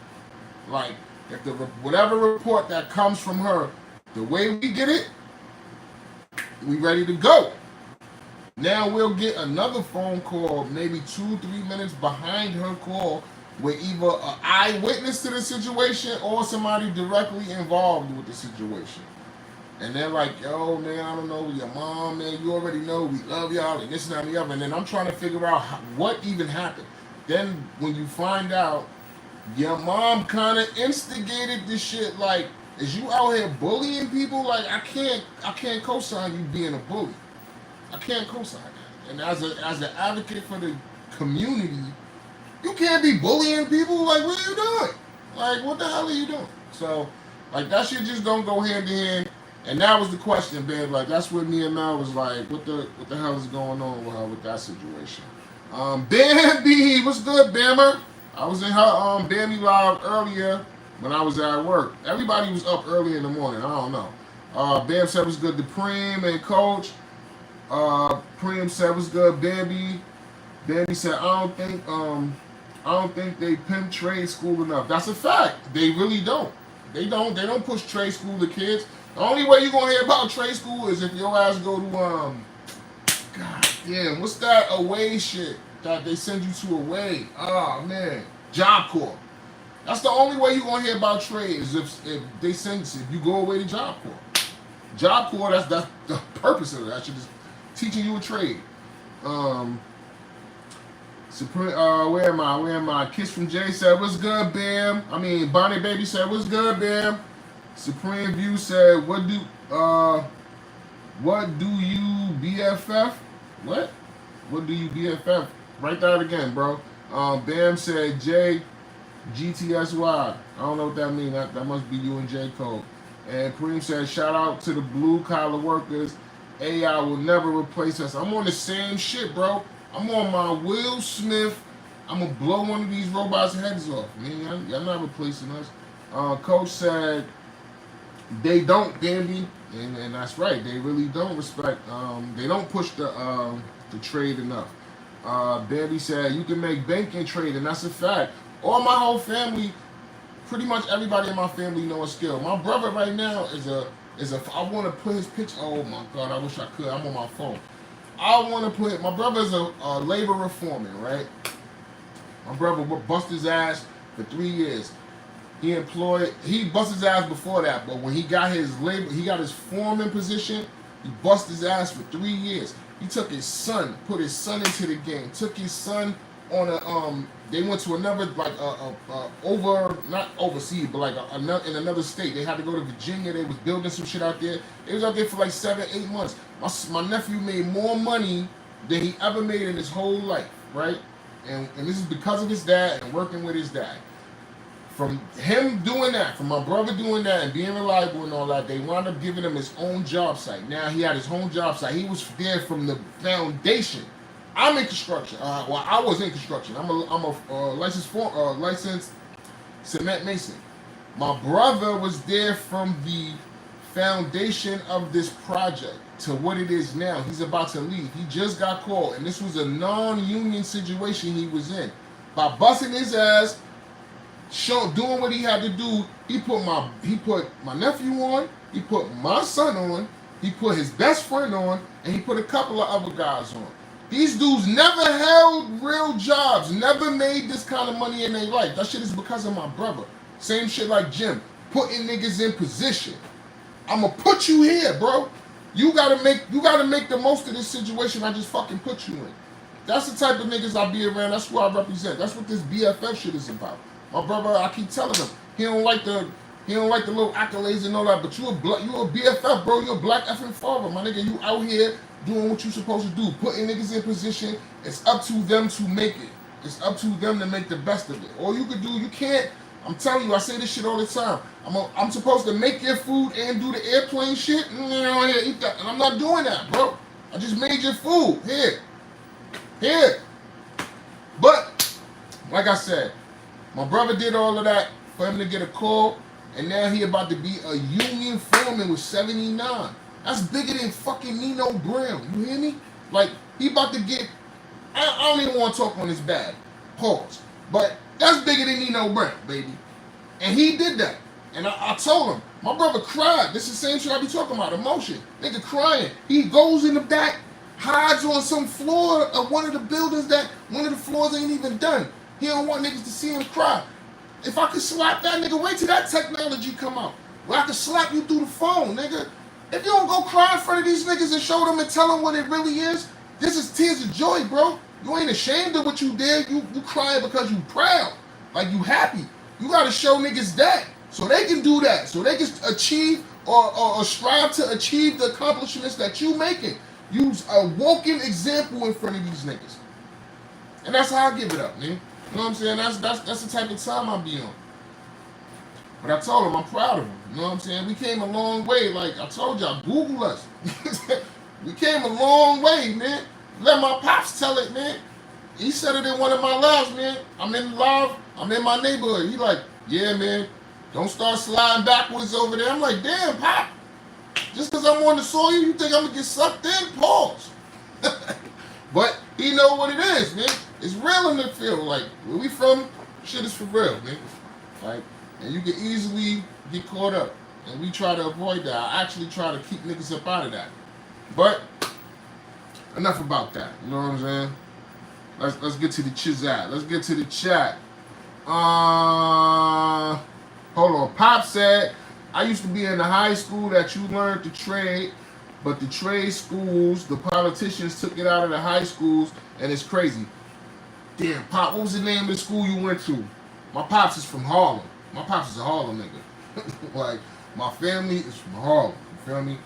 like, if whatever report that comes from her, the way we get it, we ready to go. Now we'll get another phone call, maybe 2-3 minutes behind her call, with either an eyewitness to the situation or somebody directly involved with the situation. And they're like, yo, man, I don't know, your mom, man, you already know we love y'all, and this and that and the other. And then I'm trying to figure out what even happened. Then when you find out Your mom kind of instigated this shit. Like, is you out here bullying people? Like, I can't co-sign you being a bully. I can't co-sign that. And as an advocate for the community, you can't be bullying people. Like, what are you doing? Like, what the hell are you doing? So, like, that shit just don't go hand in hand. And that was the question, babe. Like, that's what me and Mel was like. What the hell is going on with her with that situation? Bambi, what's good, Bammer? I was in her Bambi live earlier when I was at work. Everybody was up early in the morning. I don't know. Bam said it was good to Preem and Coach. Preem said it was good, Bambi. Bambi said I don't think they pimp trade school enough. That's a fact. They really don't. They don't. They don't push trade school to kids. The only way you're gonna hear about trade school is if your ass go to God damn, what's that away shit that they send you to away? Oh man, Job Corps. That's the only way you're gonna hear about trade is if they send if you go away to Job Corps. Job Corps. That's the purpose of it. That shit is teaching you a trade. Supreme, where am I? Where am I? Kiss from Jay said, what's good, Bam? I mean, Bonnie Baby said, what's good, Bam? Supreme View said, what do you BFF? What? What do you BFF? Write that again, bro. Bam said, J GTSY. I don't know what that means. That must be you and J Code. And Kareem said, shout out to the blue collar workers. AI will never replace us. I'm on the same shit, bro. I'm on my Will Smith. I'm going to blow one of these robots' heads off. Man, y'all not replacing us. Coach said, they don't, Bambi. And that's right. They really don't respect. They don't push the trade enough. Bambi said, you can make banking trade, and that's a fact. All my whole family, pretty much everybody in my family know a skill. My brother right now is a I want to put his picture. Oh my God, I wish I could. I'm on my phone. I want to put, my brother's a laborer foreman, right? My brother bust his ass for 3 years. He bust his ass before that, but when he got his foreman position, he bust his ass for 3 years. He took his son, put his son into the game, took his son on they went to another, like, not overseas, but like in another state. They had to go to Virginia. They was building some shit out there. They was out there for like 7-8 months. My nephew made more money than he ever made in his whole life, right? And this is because of his dad and working with his dad. From him doing that, from my brother doing that and being reliable and all that, they wound up giving him his own job site. Now he had his own job site. He was there from the foundation. I'm in construction. Well, I was in construction. I'm a licensed cement mason. My brother was there from the foundation of this project to what it is now. He's about to leave. He just got called, and this was a non-union situation he was in. By busting his ass, doing what he had to do, he put my nephew on, he put my son on, he put his best friend on, and he put a couple of other guys on. These dudes never held real jobs, never made this kind of money in their life. That shit is because of my brother. Same shit like Jim, putting niggas in position. I'ma put you here, bro. You gotta make the most of this situation I just fucking put you in. That's the type of niggas I be around. That's who I represent. That's what this BFF shit is about. My brother, I keep telling him, he don't like the little accolades and all that, but you a BFF, bro. You a black effing father, my nigga. You out here doing what you supposed to do, putting niggas in position. It's up to them to make it. It's up to them to make the best of it. All you can do, you can't. I'm telling you, I say this shit all the time. I'm supposed to make your food and do the airplane shit. Eat that, and I'm not doing that, bro. I just made your food here. But like I said, my brother did all of that for him to get a call, and now he about to be a union foreman with 79. That's bigger than fucking Nino Brown. You hear me? Like, he about to get, I don't even want to talk on his bag. Pause. But that's bigger than Nino Brown, baby. And he did that. And I told him, my brother cried. This is the same shit I be talking about, emotion. Nigga crying. He goes in the back, hides on some floor of one of the buildings that one of the floors ain't even done. He don't want niggas to see him cry. If I could slap that nigga, wait till that technology come out. Where I could slap you through the phone, nigga. If you don't go cry in front of these niggas and show them and tell them what it really is, this is tears of joy, bro. You ain't ashamed of what you did. You crying because you proud. Like, you happy. You gotta show niggas that. So they can do that. So they can achieve or strive to achieve the accomplishments that you making. Use a walking example in front of these niggas. And that's how I give it up, man. You know what I'm saying? That's the type of time I be on. But I told him I'm proud of him. You know what I'm saying? We came a long way. Like I told y'all, Google us. We came a long way, man. Let my pops tell it, man. He said it in one of my lives, man. I'm in live. I'm in my neighborhood. He like, yeah, man. Don't start sliding backwards over there. I'm like, damn, pop. Just because I'm on the soil, you think I'm gonna get sucked in? Pause. But he know what it is, man. It's real in the field. Like where we from, shit is for real, man. Like, and you can easily get caught up. And we try to avoid that. I actually try to keep niggas up out of that. But enough about that. You know what I'm saying? Let's get to the chizat. Let's get to the chat. Hold on. Pop said, I used to be in the high school that you learned to trade, but the trade schools, the politicians took it out of the high schools, and it's crazy. Damn, Pop, what was the name of the school you went to? My pops is from Harlem. My pops is a Harlem nigga. Like, my family is from Harlem. You feel me?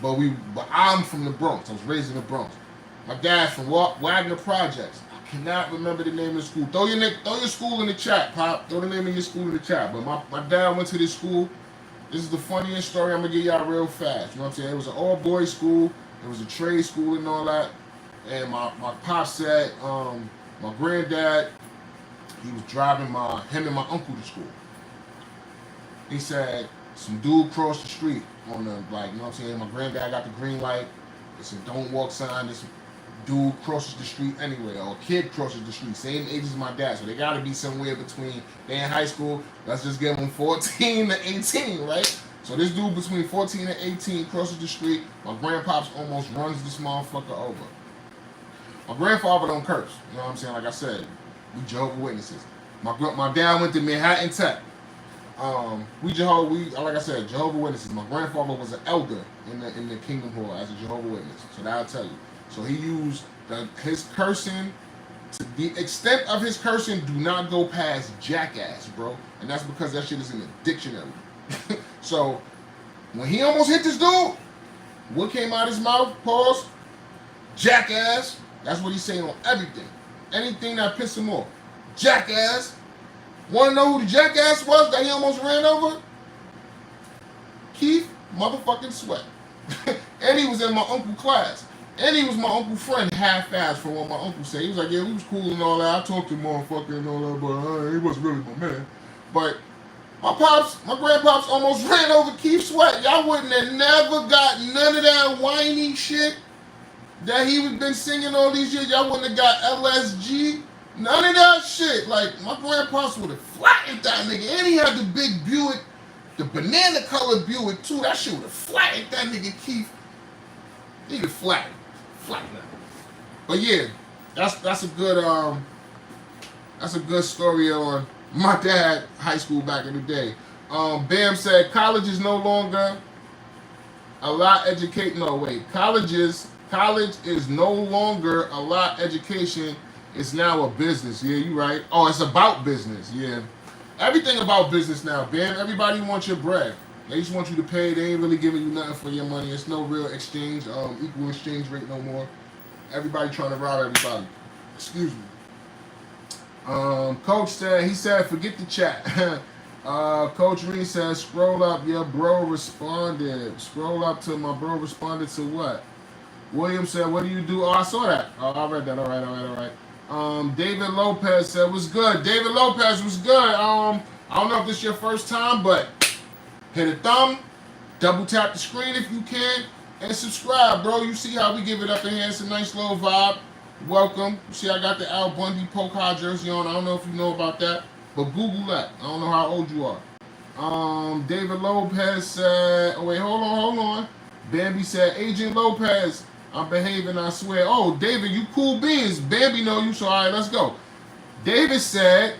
But I'm from the Bronx. I was raised in the Bronx. My dad's from Wagner Projects. I cannot remember the name of the school. Throw your school in the chat, Pop. Throw the name of your school in the chat. But my dad went to this school. This is the funniest story I'm going to get y'all real fast. You know what I'm saying? It was an all-boys school. It was a trade school and all that. And my pop said, my granddad, he was driving him and my uncle to school. He said, some dude crossed the street on the, like, you know what I'm saying? My granddad got the green light. It's a don't walk sign. This dude crosses the street anyway, or a kid crosses the street, same age as my dad. So they got to be somewhere between, they in high school, let's just give them 14 to 18, right? So this dude between 14 and 18 crosses the street. My grandpops almost runs this motherfucker over. My grandfather don't curse. You know what I'm saying? Like I said, we Jehovah's Witnesses. My dad went to Manhattan Tech. Like I said, Jehovah's Witnesses. My grandfather was an elder in the Kingdom Hall as a Jehovah's Witness. So that'll tell you. So he used his cursing, to the extent of his cursing, do not go past jackass, bro. And that's because that shit is in the dictionary. So when he almost hit this dude, what came out of his mouth? Pause. Jackass. That's what he's saying on everything. Anything that pissed him off. Jackass. Want to know who the jackass was that he almost ran over? Keith motherfucking Sweat. And he was in my uncle's class. And he was my uncle's friend, half-assed from what my uncle said. He was like, yeah, we was cool and all that. I talked to the motherfucker and all that, but he wasn't really my man. But my grandpops almost ran over Keith Sweat. Y'all wouldn't have never got none of that whiny shit that he was been singing all these years. Y'all wouldn't have got LSG. None of that shit. Like, my grandpops would have flattened that nigga. And he had the big Buick, the banana-colored Buick, too. That shit would have flattened that nigga Keith. He would have flattened that. But yeah, that's a good story on my dad high school back in the day. Bam said college is no longer a lot educate. No wait, college is no longer a lot education. It's now a business. Yeah, you right. Oh, it's about business. Yeah, everything about business now. Bam, everybody wants your bread. They just want you to pay. They ain't really giving you nothing for your money. It's no real exchange, equal exchange rate no more. Everybody trying to rob everybody. Excuse me. Coach said, forget the chat. Coach Reed says, scroll up. Your bro responded. Scroll up to my bro responded to what? William said, what do you do? Oh, I saw that. Oh, I read that. All right. David Lopez said, what's good? David Lopez was good. I don't know if this is your first time, but hit a thumb, double tap the screen if you can, and subscribe, bro. You see how we give it up in here. It's a nice little vibe. Welcome. You see I got the Al Bundy Polka jersey on. I don't know if you know about that, but Google that. I don't know how old you are. David Lopez said, oh wait, hold on. Bambi said, Agent Lopez, I'm behaving, I swear. Oh, David, you cool beans. Bambi know you, so all right, let's go. David said,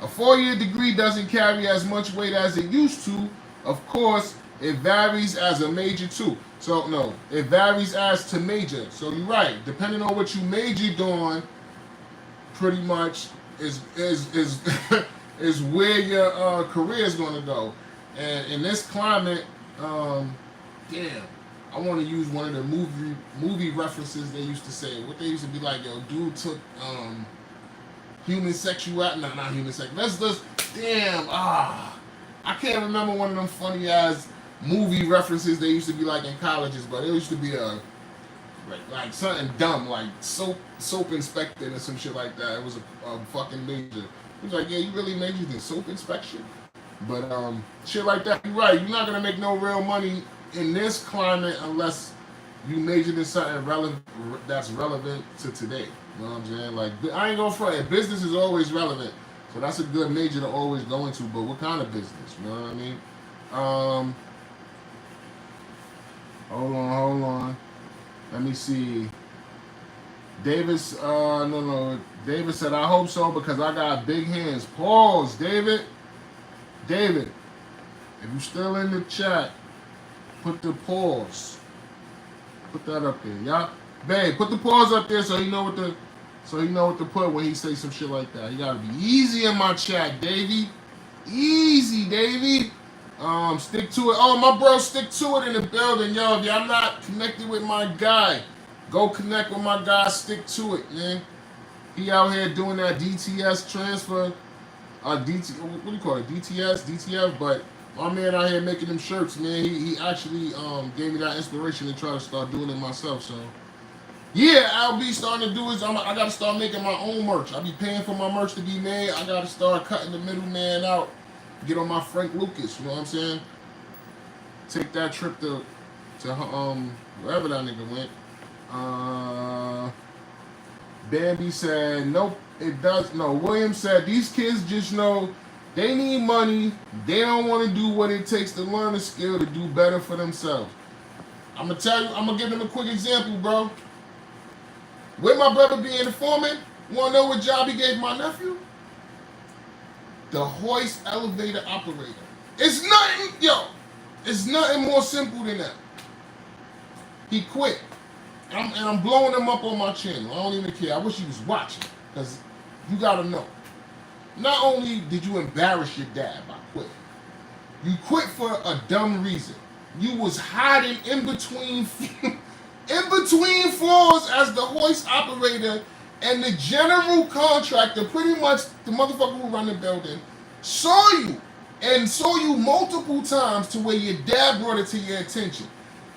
a 4-year degree doesn't carry as much weight as it used to. Of course, it varies as a major too. So no, it varies as to major. So you're right. Depending on what you majored on, pretty much is is where your career is going to go. And in this climate, damn, I want to use one of the movie references they used to say. What they used to be like, yo, dude took human sexuality. No, not human sex. Let's damn. I can't remember one of them funny ass movie references they used to be like in colleges, but it used to be a like something dumb like soap inspecting or some shit like that. It was a fucking major. He was like, yeah, you really majored in soap inspection, but shit like that. You're right. You're not gonna make no real money in this climate unless you majored in something that's relevant to today. You know what I'm saying? Like, I ain't gonna front it. Business is always relevant, so that's a good major to always go into. But what kind of business? You know what I mean? Hold on. Let me see. Davis, no. David said, I hope so because I got big hands. Pause, David. David, if you're still in the chat, put the pause. Put that up there, yeah. Babe, put the pause up there so you know what to put when he say some shit like that. You gotta be easy in my chat, Davey. Easy, Davey. Stick to it. Oh, my bro, stick to it in the building, yo. If y'all not connected with my guy, go connect with my guy. Stick to it, man. He out here doing that DTS transfer. What do you call it? DTF. But my man out here making them shirts, man. He actually gave me that inspiration to try to start doing it myself. So yeah, I'll be starting to do is I gotta start making my own merch. I'll be paying for my merch to be made. I gotta start cutting the middleman out. Get on my Frank Lucas, you know what I'm saying? Take that trip to wherever that nigga went. Bambi said, nope, it does. No, William said, these kids just know they need money. They don't want to do what it takes to learn a skill to do better for themselves. I'm going to give them a quick example, bro. With my brother being the foreman, you want to know what job he gave my nephew? The hoist elevator operator. It's nothing more simple than that. He quit. And I'm blowing him up on my channel. I don't even care. I wish he was watching. Because you got to know. Not only did you embarrass your dad by quitting, you quit for a dumb reason. You was hiding in between floors as the hoist operator, and the general contractor, pretty much the motherfucker who run the building, saw you multiple times to where your dad brought it to your attention.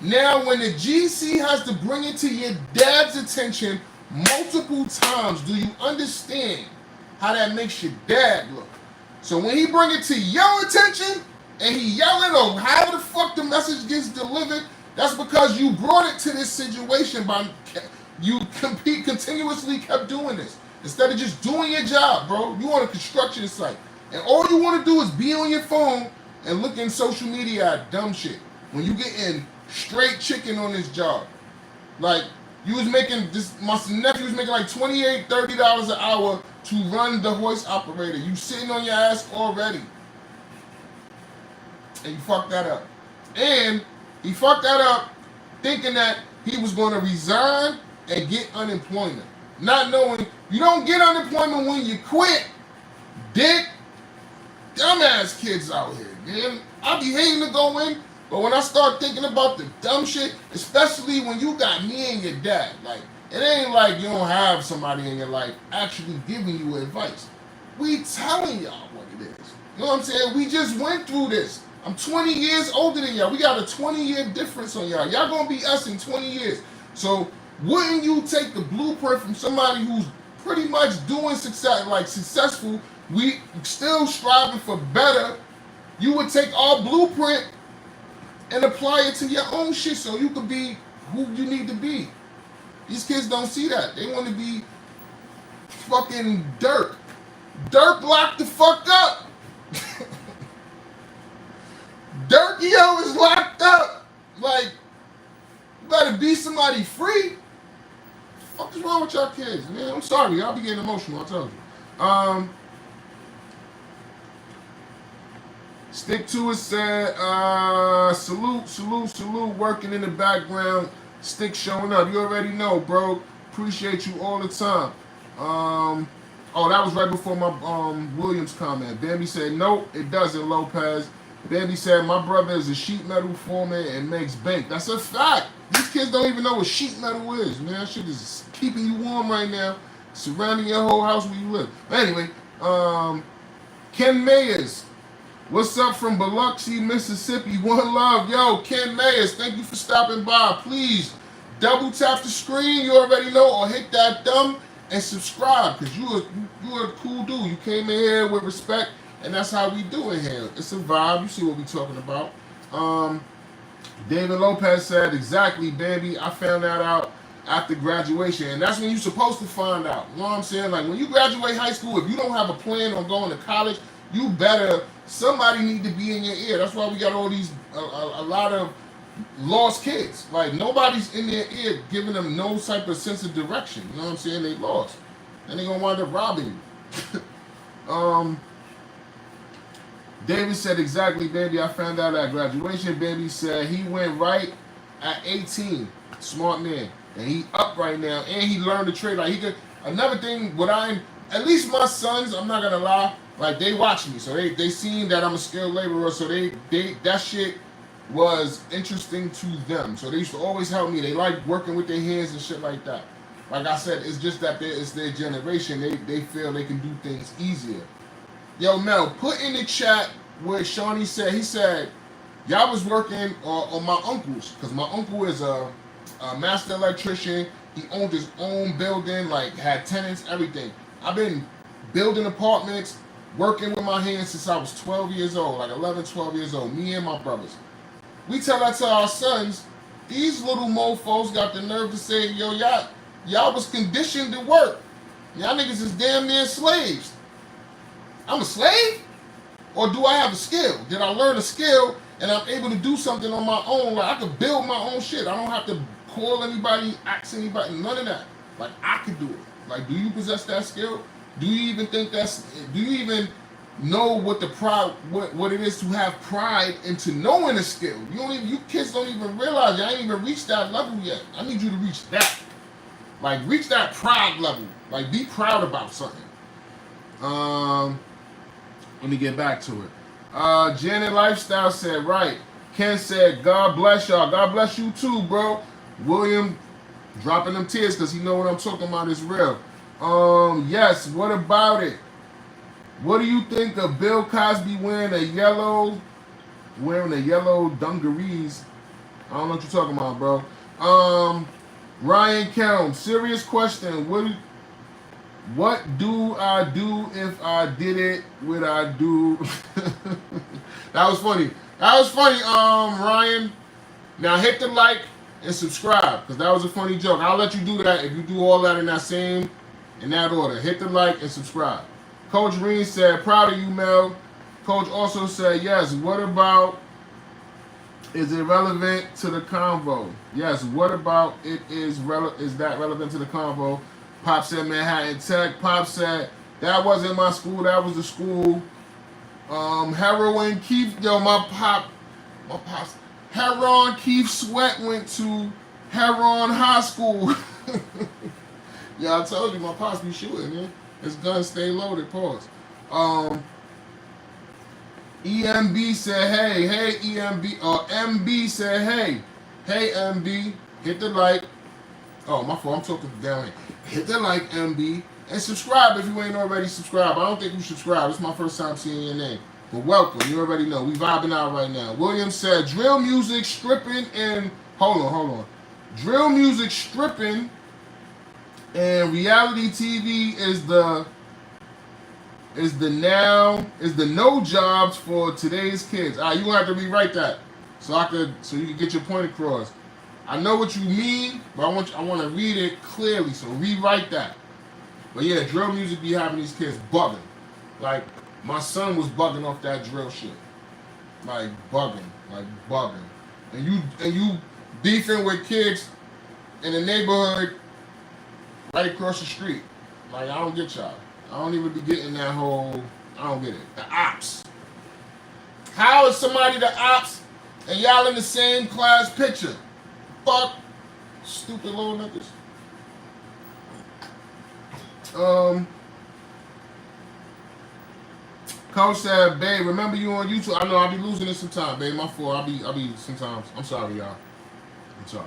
Now, when the GC has to bring it to your dad's attention multiple times, do you understand how that makes your dad look? So when he bring it to your attention and he yelling or however the fuck the message gets delivered, that's because you brought it to this situation by you continuously kept doing this. Instead of just doing your job, bro. You on a construction site. And all you want to do is be on your phone and look in social media at dumb shit. When you getting straight chicken on this job. Like, you was making this, my nephew was making like $28, $30 an hour to run the hoist operator. You sitting on your ass already. And you fucked that up. And he fucked that up thinking that he was going to resign and get unemployment. Not knowing you don't get unemployment when you quit. Dick. Dumbass kids out here, man. I be hating to go in, but when I start thinking about the dumb shit, especially when you got me and your dad, like, it ain't like you don't have somebody in your life actually giving you advice. We telling y'all what it is. You know what I'm saying? We just went through this. I'm 20 years older than y'all. We got a 20-year difference on y'all. Y'all gonna be us in 20 years. So wouldn't you take the blueprint from somebody who's pretty much doing successful, we still striving for better? You would take our blueprint and apply it to your own shit so you could be who you need to be. These kids don't see that. They want to be fucking Dirk. Dirk locked the fuck up. Dirk, yo, is locked up. Like, you better be somebody free. What the fuck is wrong with y'all kids, man? I'm sorry. I'll be getting emotional, I told you. Stick to it said, salute, working in the background. Stick showing up. You already know, bro. Appreciate you all the time. Oh, that was right before my Williams comment. Bambi said, nope, it doesn't, Lopez. Bambi said, my brother is a sheet metal foreman and makes bank. That's a fact. These kids don't even know what sheet metal is, man. That shit is keeping you warm right now, surrounding your whole house where you live. But anyway, Ken Mayers, what's up from Biloxi, Mississippi? One love. Yo, Ken Mayers, thank you for stopping by. Please, double tap the screen, you already know, or hit that thumb and subscribe, because you are a cool dude. You came in here with respect, and that's how we do it here. It's a vibe. You see what we talking about. David Lopez said, exactly, Bambi, I found that out after graduation. And that's when you're supposed to find out. You know what I'm saying? Like, when you graduate high school, if you don't have a plan on going to college, you better, somebody need to be in your ear. That's why we got all these, a lot of lost kids. Like, nobody's in their ear giving them no type of sense of direction. You know what I'm saying? They lost. And they're going to wind up robbing you. David said, exactly, Baby, I found out at graduation. Baby said he went right at 18. Smart man. And he up right now. And he learned the trade. Like, he could, another thing, at least my sons, I'm not going to lie, like, they watch me. So they seen that I'm a skilled laborer. So they that shit was interesting to them. So they used to always help me. They like working with their hands and shit like that. Like I said, it's just that it's their generation. They feel they can do things easier. Yo, Mel, put in the chat where Shawnee said, he said, y'all was working on my uncle's, because my uncle is a master electrician. He owned his own building, like had tenants, everything. I've been building apartments, working with my hands since I was 12 years old, like 11, 12 years old, me and my brothers. We tell that to our sons. These little mofos got the nerve to say, yo, y'all was conditioned to work. Y'all niggas is damn near slaves. I'm a slave? Or do I have a skill? Did I learn a skill and I'm able to do something on my own? Like, I could build my own shit. I don't have to call anybody, ask anybody, none of that. Like, I could do it. Like, do you possess that skill? Do you even think do you even know what the pride, what it is to have pride into knowing a skill? You kids don't even realize y'all ain't even reached that level yet. I need you to reach that. Like, reach that pride level. Like, be proud about something. Let me get back to it. Janet Lifestyle said, right. Ken said, God bless y'all. God bless you too, bro. William dropping them tears because he know what I'm talking about is real. Yes, what about it? What do you think of Bill Cosby wearing a yellow dungarees? I don't know what you're talking about, bro. Ryan Kelm, serious question. What do I do if I did it? Would I do? That was funny. Ryan. Now hit the like and subscribe, because that was a funny joke. I'll let you do that if you do all that in that order. Hit the like and subscribe. Coach Reen said, proud of you, Mel. Coach also said, yes, what about, is it relevant to the convo? Yes, what about it is that relevant to the convo? Pop said Manhattan Tech. Pop said, that wasn't my school, that was the school. Heroin Keith, yo, my pops, Heron Keith Sweat went to Heron High School. Yeah, I told you, my pops be shooting, man. His guns stay loaded, pause. EMB said, hey, EMB, MB said, hey, MB, hit the like. Oh, my fault, I'm talking down here. Hit the like, MB, and subscribe if you ain't already subscribed. I don't think you subscribe. It's my first time seeing your name. But welcome, you already know. We vibing out right now. William said, drill music, stripping, and, hold on. Drill music, stripping, and reality TV is the no jobs for today's kids. You gonna have to rewrite that so you can get your point across. I know what you mean, but I want to read it clearly, so rewrite that. But yeah, drill music be having these kids bugging. Like, my son was bugging off that drill shit. Like bugging. And you beefing with kids in the neighborhood right across the street. Like, I don't get y'all. I don't even be getting that whole, I don't get it. The ops. How is somebody the ops and y'all in the same class picture? Fuck. Stupid little niggas. Coach said, babe, remember you on YouTube? I know I'll be losing it sometime, babe. My fault. I'll be sometimes. I'm sorry, y'all. I'm sorry.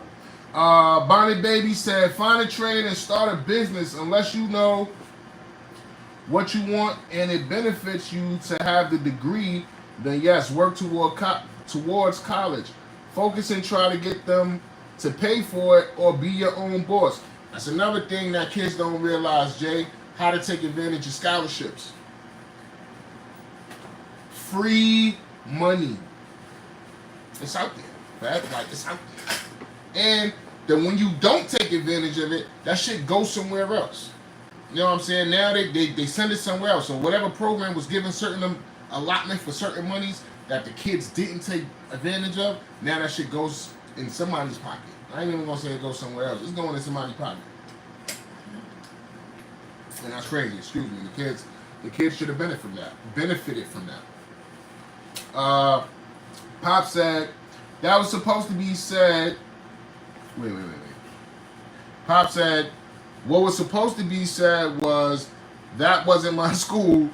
Bonnie Baby said, find a trade and start a business unless you know what you want and it benefits you to have the degree, then yes, work towards college. Focus and try to get them to pay for it or be your own boss. That's another thing that kids don't realize, Jay, how to take advantage of scholarships. Free money. It's out there. Right? Like, it's out there. And then when you don't take advantage of it, that shit goes somewhere else. You know what I'm saying? Now they send it somewhere else. So whatever program was given certain allotment for certain monies that the kids didn't take advantage of, now that shit goes in somebody's pocket. I ain't even gonna say it goes somewhere else. It's going in somebody's pocket. And that's crazy. Excuse me. The kids should have benefited from that. Pop said that was supposed to be said. Wait. Pop said what was supposed to be said was that wasn't my school.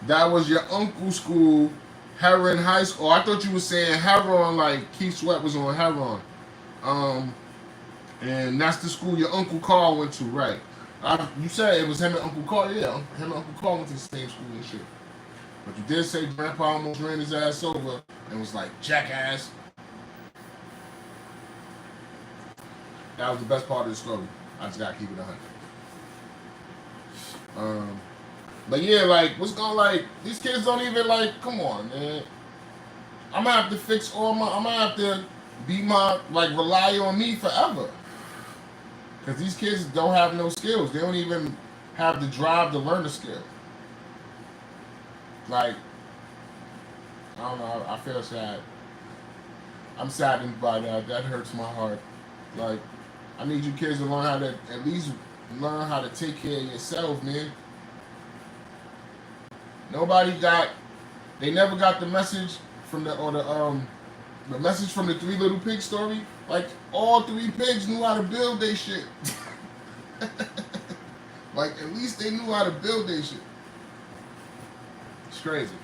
That was your uncle's school, Heron High School. Oh, I thought you were saying Heron, like Keith Sweat was on Heron. And that's the school your Uncle Carl went to, right? You said it was him and Uncle Carl. Yeah, him and Uncle Carl went to the same school and shit. But you did say Grandpa almost ran his ass over and was like, jackass. That was the best part of the story. I just gotta keep it 100. But yeah, like, what's going like, these kids don't even like, come on, man. I'm gonna have to fix I'm gonna have to be rely on me forever. Because these kids don't have no skills. They don't even have the drive to learn the skill. Like, I don't know, I feel sad. I'm saddened by that. That hurts my heart. Like, I need you kids to learn how to, at least learn how to take care of yourself, man. They never got the message from the message from the Three Little Pigs story. Like, all three pigs knew how to build their shit. Like, at least they knew how to build their shit. It's crazy.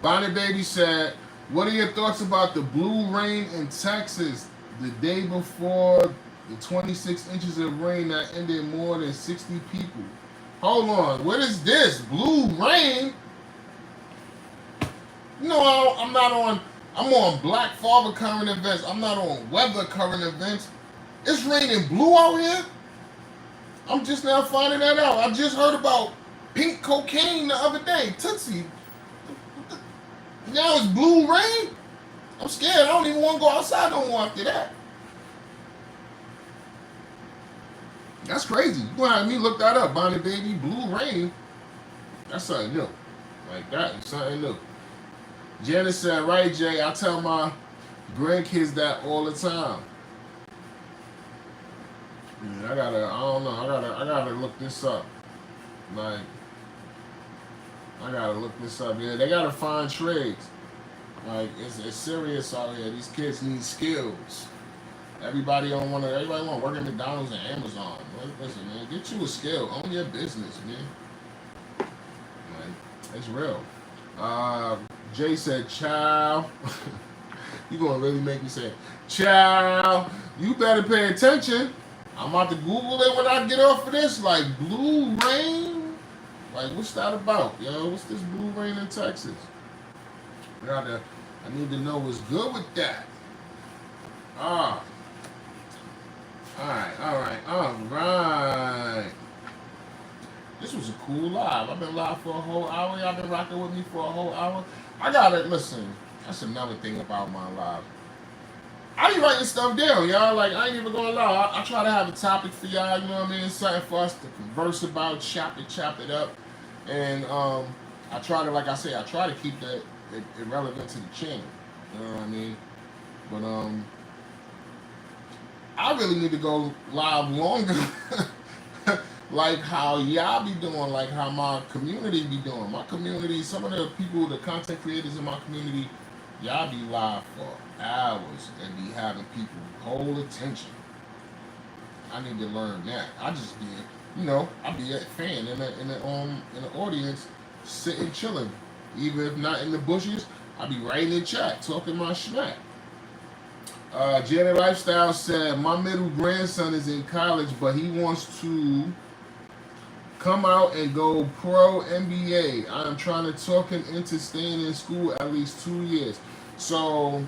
Bonnie Baby said, what are your thoughts about the blue rain in Texas the day before the 26 inches of rain that ended more than 60 people? Hold on, what is this? Blue rain? No, I'm on Black Father current events. I'm not on weather current events. It's raining blue out here? I'm just now finding that out. I just heard about pink cocaine the other day. Tootsie. Now it's blue rain? I'm scared. I don't even want to go outside no more after that. That's crazy. You gonna have me look that up, Bonnie Baby. Blue rain. That's something new. Like, that is something new. Janice said, right, Jay, I tell my grandkids that all the time. Yeah, I gotta look this up. Like, I gotta look this up. Yeah, they gotta find trades. Like, it's serious out here. These kids need skills. Everybody want to work at McDonald's and Amazon. Listen, man, get you a skill. Own your business, man. Like, it's real. Jay said, child. You gonna really make me say, child, you better pay attention. I'm about to Google it when I get off of this. Like, blue rain? Like, what's that about, yo? What's this blue rain in Texas? I need to know what's good with that. Alright. This was a cool live. I've been live for a whole hour. Y'all been rocking with me for a whole hour. Listen, that's another thing about my live. I be writing stuff down, y'all. Like, I ain't even gonna lie. I try to have a topic for y'all, you know what I mean? Something for us to converse about, chop it up. And I try to, like I say, I try to keep that irrelevant to the channel. You know what I mean? But I really need to go live longer. Like how y'all be doing, like how my community be doing. My community, some of the people, the content creators in my community, y'all be live for hours and be having people whole attention. I need to learn that. I just be, I be a fan in the audience, sitting chilling. Even if not in the bushes, I'll be right in the chat talking my smack. Janet Lifestyle said, my middle grandson is in college, but he wants to come out and go pro NBA. I am trying to talk him into staying in school at least 2 years. So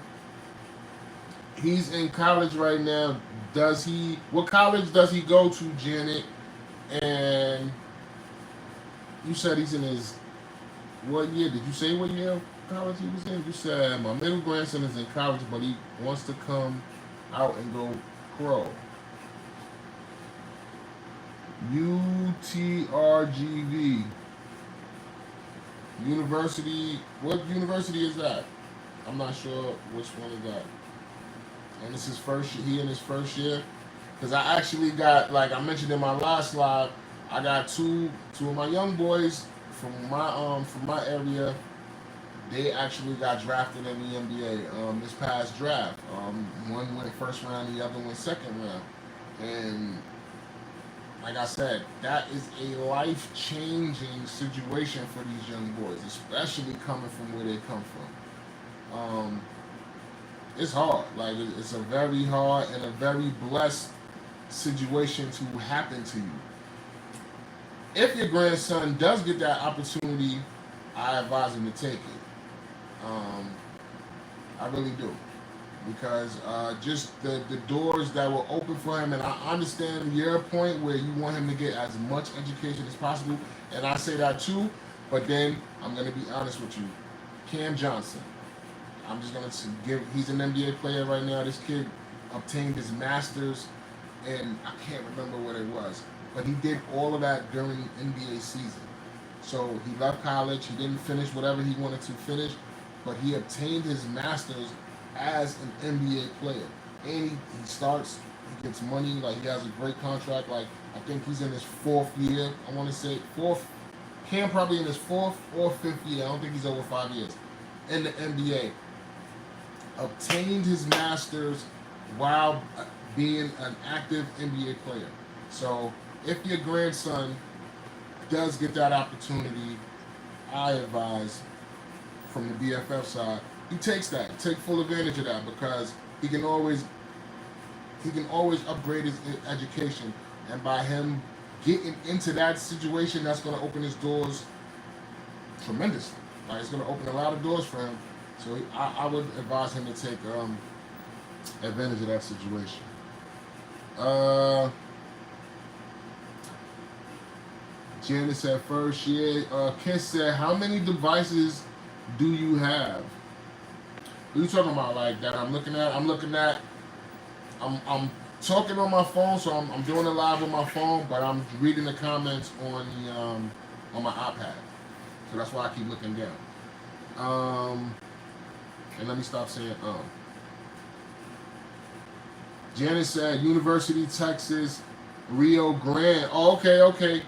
he's in college right now. Does he? What college does he go to, Janet? And you said he's in his what year? Did you say what year of college he was in? You said my middle grandson is in college, but he wants to come out and go pro. UTRGV University. What university is that? I'm not sure which one is that. And this is first. He in his first year. Because I actually got, like I mentioned in my last live, I got two of my young boys from my area. They actually got drafted in the NBA this past draft. One went first round, the other went second round. And like I said, that is a life-changing situation for these young boys, especially coming from where they come from. It's hard. Like it's a very hard and a very blessed situation to happen to you. If your grandson does get that opportunity, I advise him to take it. I really do. Because just the doors that will open for him, and I understand your point where you want him to get as much education as possible, and I say that too, but then I'm going to be honest with you. Cam Johnson, I'm just going to give, he's an NBA player right now. This kid obtained his master's, and I can't remember what it was, but he did all of that during NBA season. So he left college, he didn't finish whatever he wanted to finish, but he obtained his master's as an NBA player. And he starts, he gets money, like he has a great contract, like I think he's in his fourth year, I want to say fourth, Cam probably in his fourth or fifth year, I don't think he's over 5 years, in the NBA. Obtained his master's while being an active NBA player. So if your grandson does get that opportunity, I advise from the BFF side, he takes that, take full advantage of that, because he can always upgrade his education, and by him getting into that situation, that's going to open his doors tremendously. Like it's going to open a lot of doors for him. So I would advise him to take advantage of that situation. Janice said first year. Kiss said, how many devices do you have? What are you talking about? Like that I'm looking at? I'm talking on my phone, so I'm doing it live on my phone, but I'm reading the comments on my iPad. So that's why I keep looking down. And let me stop saying Janice said University, Texas, Rio Grande. Oh, okay.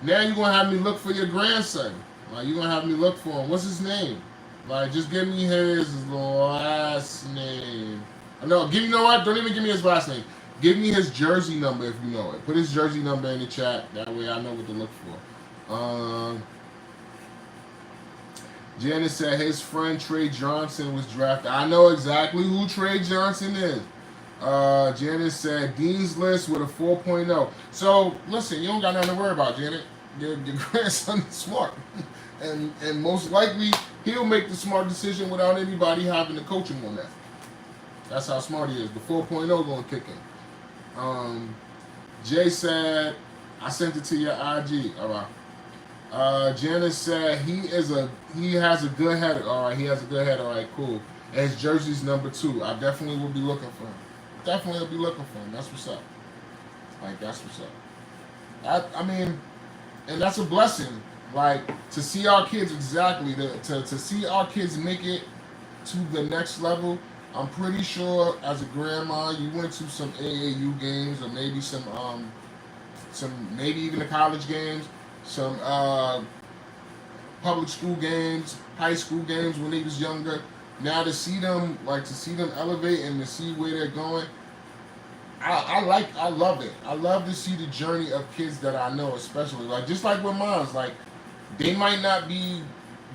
Now you're gonna have me look for your grandson. Like you're gonna have me look for him. What's his name? Like just give me his last name. No, you know what? Don't even give me his last name. Give me his jersey number if you know it. Put his jersey number in the chat. That way I know what to look for. Janice said his friend Trey Johnson was drafted. I know exactly who Trey Johnson is. Janice said Dean's List with a 4.0. So listen, you don't got nothing to worry about, Janet. Your grandson is smart, and most likely he'll make the smart decision without anybody having to coach him on that. That's how smart he is. The 4.0 gonna kick in. Jay said I sent it to your IG. All right. Janice said he has a good head. All right, he has a good head. All right, cool. And his jersey's number 2. I definitely will be looking for him. Definitely will be looking for him. That's what's up. Like that's what's up. I mean, and that's a blessing. Like to see our kids to see our kids make it to the next level. I'm pretty sure as a grandma, you went to some AAU games or maybe some maybe even the college games. Some public school games, high school games when they was younger. Now to see them elevate and to see where they're going, I love it. I love to see the journey of kids that I know, especially like just like with moms. Like they might not be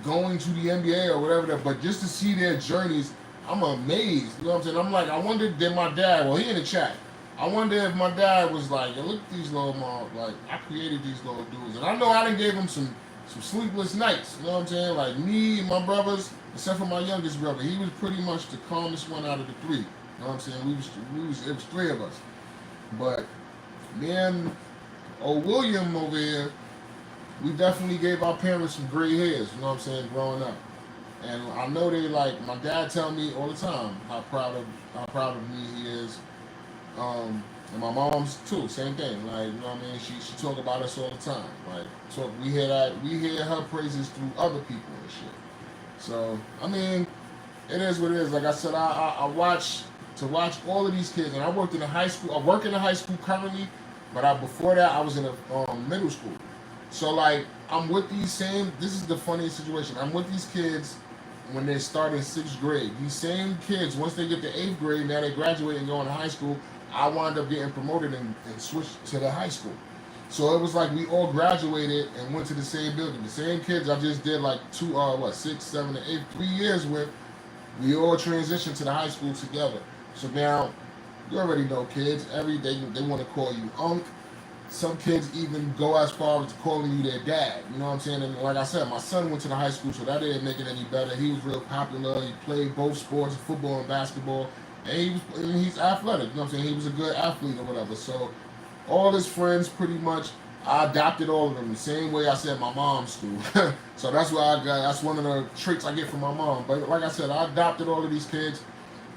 going to the NBA or whatever, but just to see their journeys, I'm amazed. You know what I'm saying? I'm like, I wonder did my dad, well, he in the chat. I wonder if my dad was like, look at these little mom, like, I created these little dudes. And I know I done gave him some sleepless nights. You know what I'm saying? Like, me and my brothers, except for my youngest brother, he was pretty much the calmest one out of the three. You know what I'm saying? It was three of us. But me and old William over here, we definitely gave our parents some gray hairs, you know what I'm saying, growing up. And I know they like my dad tell me all the time how proud of me he is. And my mom's too, same thing. Like, you know what I mean? She talk about us all the time. Like, so we hear her praises through other people and shit. So I mean, it is what it is. Like I said, I watch to watch all of these kids, and I worked in a high school. I work in a high school currently, but before that I was in a middle school. So like I'm with these same. This is the funniest situation. I'm with these kids when they start in sixth grade. These same kids, once they get to eighth grade, now they graduate and go into high school. I wound up getting promoted and switched to the high school. So it was like we all graduated and went to the same building. The same kids I just did like 6, 7, and 8, 3 years with. We all transitioned to the high school together. So now you already know kids. Every day they want to call you Unc. Some kids even go as far as calling you their dad. You know what I'm saying? And like I said, my son went to the high school, so that didn't make it any better. He was real popular. He played both sports, football and basketball. And he's athletic. You know what I'm saying? He was a good athlete or whatever. So all his friends pretty much, I adopted all of them the same way I said my mom's do. So that's why that's one of the traits I get from my mom. But like I said, I adopted all of these kids.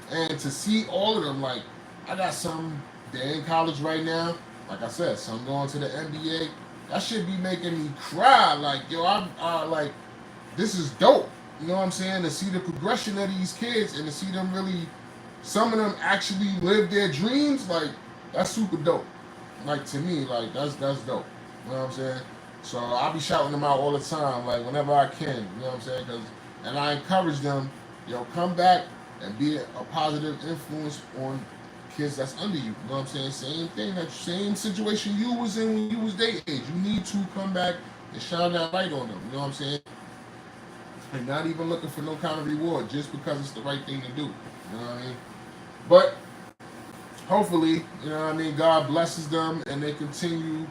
And to see all of them, like, I got some, they're in college right now. Like I said, some going to the NBA. That should be making me cry. Like, yo, I like, this is dope. You know what I'm saying? To see the progression of these kids and to see them really, some of them actually live their dreams, like, that's super dope. Like, to me, like, that's dope. You know what I'm saying? So I'll be shouting them out all the time, like, whenever I can. You know what I'm saying? And I encourage them, yo, come back and be a positive influence on kids that's under you. You know what I'm saying? Same thing, that same situation you was in when you was their age. You need to come back and shine that light on them. You know what I'm saying? And not even looking for no kind of reward, just because it's the right thing to do. You know what I mean? But hopefully, you know what I mean, God blesses them and they continue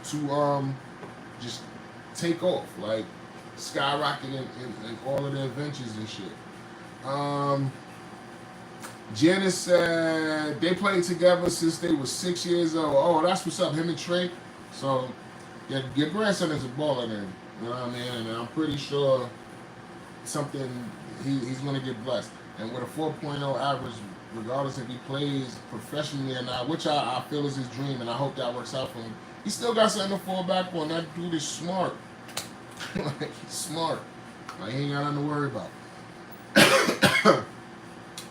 to just take off, like skyrocket in all of their adventures and shit. Janice said they played together since they were 6 years old. Oh, that's what's up, him and Trey. So your grandson is a baller then. You know what I mean? And I'm pretty sure he's gonna get blessed. And with a 4.0 average, regardless if he plays professionally or not, which I feel is his dream, and I hope that works out for him. He still got something to fall back on. That dude is smart. Like, he's smart. Like, he ain't got nothing to worry about.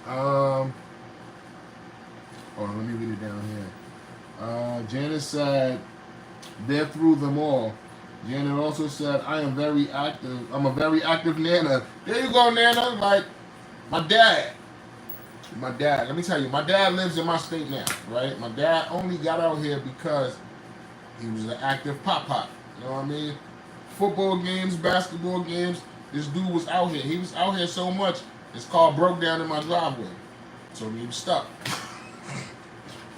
Hold on, let me read it down here. Janice said, they're through them all. Janet also said, I'm a very active Nana. There you go, Nana. Like, my dad, let me tell you, my dad lives in my state now, right? My dad only got out here because he was an active pop. You know what I mean? Football games, basketball games, this dude was out here. He was out here so much, his car broke down in my driveway. So he was stuck.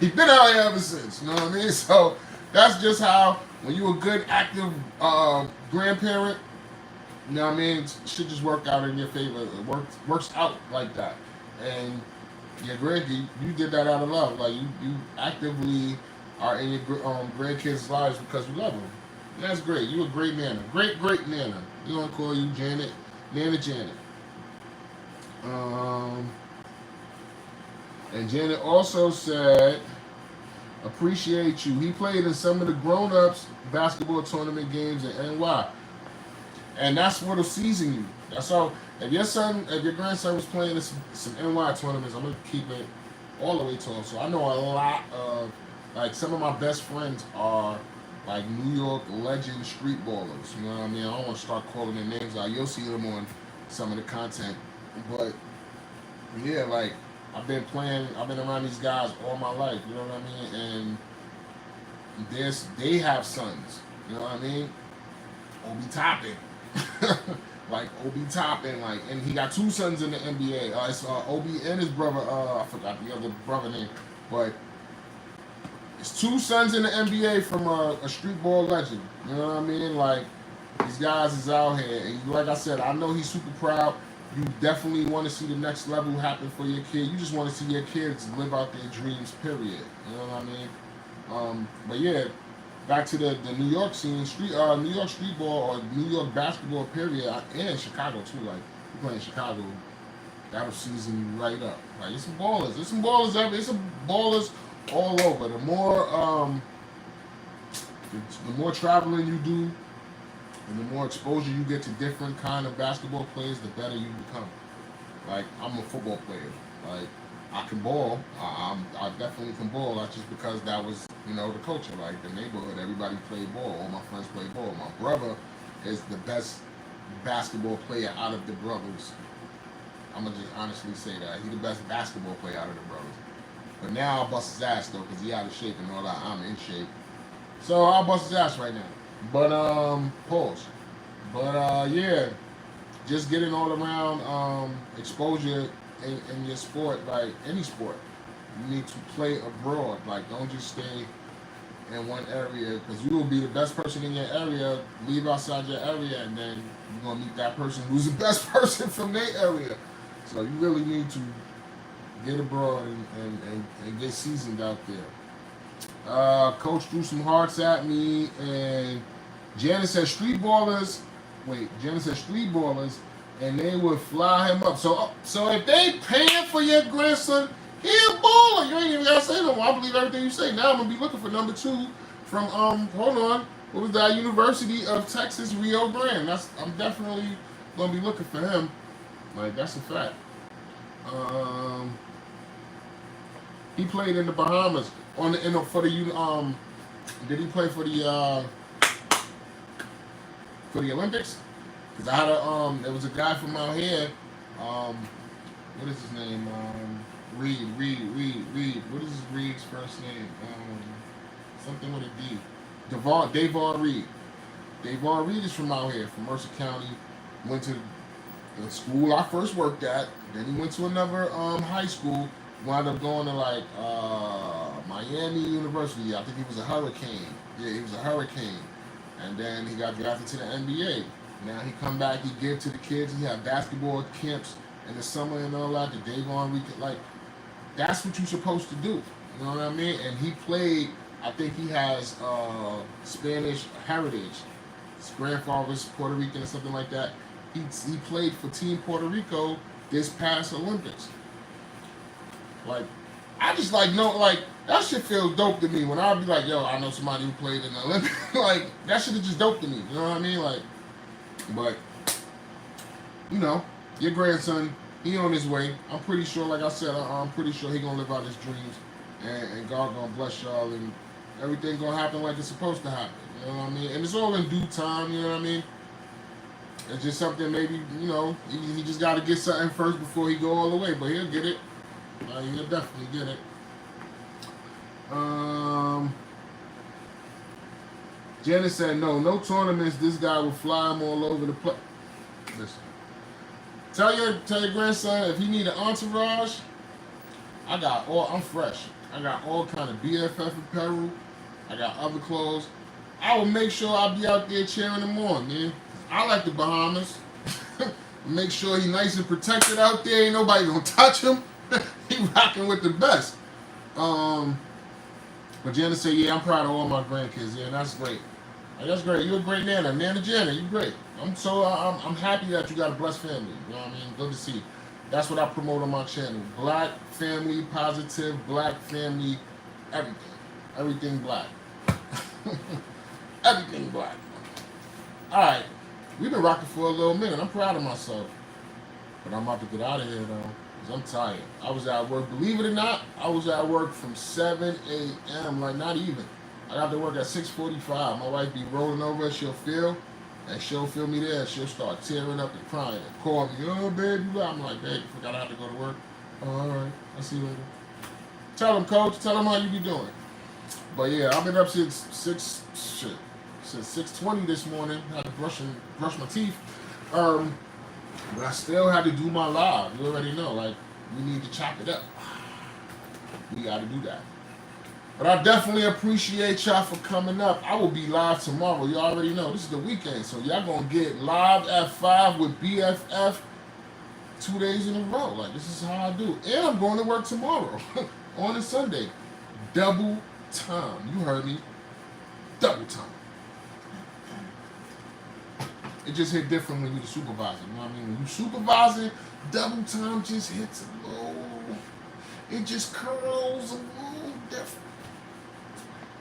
He's been out here ever since, you know what I mean? So that's just how, when you're a good, active grandparent, you know what I mean, shit just work out in your favor. It works out like that. And your grandkid, you did that out of love. Like, you actively are in your grandkids' lives because you love them. And that's great. You're a great Nana. Great Nana. We're going to call you Janet. Nana Janet. And Janet also said, appreciate you. He played in some of the grown-ups basketball tournament games at NY. And that's what'll season you. That's all. If your grandson was playing in some NY tournaments, I'm going to keep it all the way to him. So I know a lot of, like, some of my best friends are, like, New York legend street ballers. You know what I mean? I don't want to start calling their names out. You'll see them on some of the content. But, yeah, like, I've been around these guys all my life, you know what I mean? And they have sons, you know what I mean? Obi Toppin. like Obi Toppin, like, and he got two sons in the NBA. It's Obi and his brother. I forgot the other brother name, but it's two sons in the NBA from a street ball legend. You know what I mean? Like, these guys is out here, and like I said, I know he's super proud. You definitely want to see the next level happen for your kid. You just want to see your kids live out their dreams. Period. You know what I mean? But yeah, back to the New York scene, New York street ball or New York basketball. Period, and Chicago too. Like, you playing Chicago, that'll season you right up. Like, it's some ballers. It's some ballers ever. It's some ballers all over. The more traveling you do, and the more exposure you get to different kind of basketball players, the better you become. Like, I'm a football player. Like, I can ball. I definitely can ball. That's just because that was, the culture. Like, the neighborhood, everybody played ball. All my friends played ball. My brother is the best basketball player out of the brothers. I'm going to just honestly say that. He's the best basketball player out of the brothers. But now I'll bust his ass, though, because he out of shape and all that. I'm in shape. So I'll bust his ass right now. But, pause. But, yeah, just getting all around exposure in your sport, like any sport. You need to play abroad. Like, don't just stay in one area, because you will be the best person in your area, leave outside your area, and then you're going to meet that person who's the best person from their area. So you really need to get abroad and get seasoned out there. Coach threw some hearts at me, and Janice said street ballers, and they would fly him up. So if they paying for your grandson, he a baller. You ain't even gotta say no more. I believe everything you say. Now I'm gonna be looking for number 2 from hold on, what was that? University of Texas, Rio Grande. I'm definitely gonna be looking for him. Like, that's a fact. He played in the Bahamas did he play for the Olympics? Because I had there was a guy from out here, what is his name? Reed. What is Reed's first name? Something with a D. Davon Reed. Davon Reed is from out here, from Mercer County. Went to the school I first worked at. Then he went to another high school. Wound up going to Miami University. I think he was a Hurricane. Yeah, he was a Hurricane. And then he got drafted to the NBA. Now he come back, he give to the kids. He have basketball camps in the summer and all that. The Davon Reed, like, that's what you're supposed to do. You know what I mean? And he played. I think he has Spanish heritage. His grandfather's Puerto Rican or something like that. He played for Team Puerto Rico this past Olympics. Like, I just that shit feels dope to me when I be like, yo, I know somebody who played in the Olympics. Like, that shit is just dope to me. You know what I mean? Like, but your grandson, he on his way. I'm pretty sure, like I said, I'm pretty sure he gonna live out his dreams, and God gonna bless y'all, and everything gonna happen like it's supposed to happen. You know what I mean? And it's all in due time. You know what I mean? It's just something maybe he just got to get something first before he go all the way, but he'll get it. He'll definitely get it. Janice said no tournaments. This guy will fly him all over the place. Listen, tell your grandson if he need an entourage. I'm fresh. I got all kind of BFF apparel. I got other clothes. I will make sure I'll be out there cheering him on, man. I like the Bahamas. Make sure he nice and protected out there. Ain't nobody gonna touch him. He rocking with the best. But Janice said, yeah, I'm proud of all my grandkids. Yeah, that's great. That's great. You're a great Nana. Nana Jana, you're great. I'm happy that you got a blessed family. You know what I mean? Good to see. That's what I promote on my channel. Black family, positive, black family, everything. Everything black. Everything black. Alright. We've been rocking for a little minute. I'm proud of myself. But I'm about to get out of here, though. Because I'm tired. I was at work. Believe it or not, I was at work from 7 a.m. Like, not even. I got to work at 6:45. My wife be rolling over. She'll feel me there. She'll start tearing up and crying and call me. Oh, baby. I'm like, babe, you forgot I have to go to work. Oh, all right. I'll see you later. Tell him, coach. Tell him how you be doing. But, yeah, I've been up since 6:20 this morning. I had to brush my teeth. But I still had to do my live. You already know, like, we need to chop it up. We got to do that. But I definitely appreciate y'all for coming up. I will be live tomorrow. You already know. This is the weekend. So y'all going to get live at 5 with BFF 2 days in a row. Like, this is how I do. And I'm going to work tomorrow on a Sunday. Double time. You heard me. Double time. It just hit different when you're the supervisor. You know what I mean? When you supervising, double time just hits a little. It just curls a little different.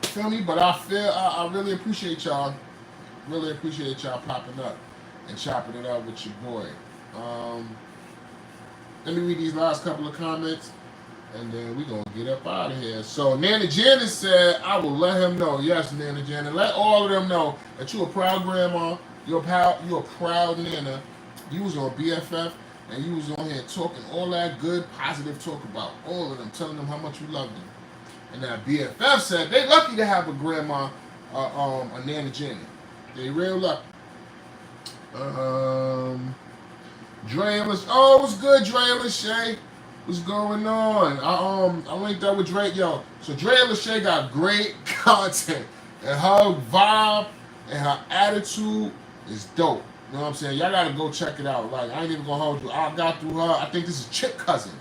Feel me? But I really appreciate y'all. Really appreciate y'all popping up and chopping it up with your boy. Let me read these last couple of comments, and then we're going to get up out of here. So, Nana Janet said, I will let him know. Yes, Nana Janet. Let all of them know that you're a proud grandma. You're a proud Nana. You was on BFF, and you was on here talking all that good, positive talk about all of them, telling them how much you love them. And that BFF said they lucky to have a grandma, a Nana Janet. They real lucky. Dre was, what's good, Dre and Lachey? What's going on? I linked up with Dre, yo. So Dre and Lachey got great content, and her vibe and her attitude is dope. You know what I'm saying? Y'all gotta go check it out. Like, I ain't even gonna hold you. I got through her. I think this is Chip Cousin.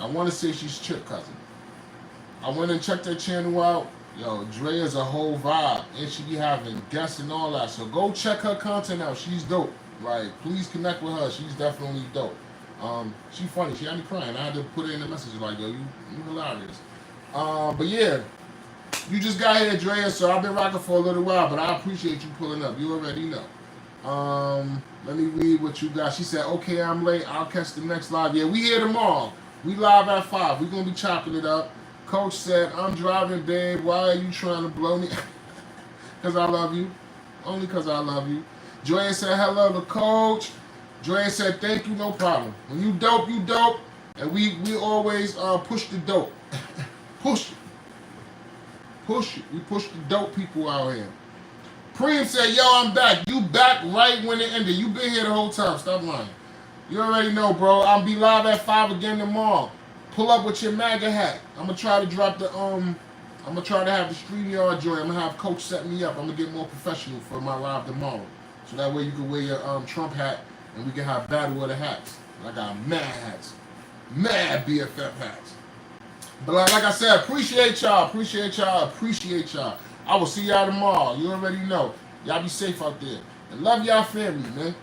I want to say she's Chip Cousin. I went and checked her channel out. Yo, Dre is a whole vibe, and she be having guests and all that. So go check her content out. She's dope. Like, please connect with her. She's definitely dope. She funny. She had me crying. I had to put it in the message like, yo, you hilarious. But yeah, you just got here, Drea, so I've been rocking for a little while, but I appreciate you pulling up. You already know. Let me read what you got. She said, okay, I'm late. I'll catch the next live. Yeah, we here tomorrow. We live at 5. We're going to be chopping it up. Coach said, I'm driving, babe. Why are you trying to blow me? Because I love you. Only because I love you. Drea said, hello to Coach. Drea said, thank you, no problem. When you dope, you dope. And we always push the dope. Push it. Push it. We push the dope people out here. Preem said, yo, I'm back. You back right when it ended. You been here the whole time. Stop lying. You already know, bro. I'll be live at 5 again tomorrow. Pull up with your MAGA hat. I'm going to try to drop the, I'm going to try to have the StreamYard joint. I'm going to have Coach set me up. I'm going to get more professional for my live tomorrow. So that way you can wear your Trump hat and we can have battle of the hats. I got mad hats. Mad BFF hats. But like I said, appreciate y'all. Appreciate y'all. Appreciate y'all. I will see y'all tomorrow. You already know. Y'all be safe out there. And love y'all family, man.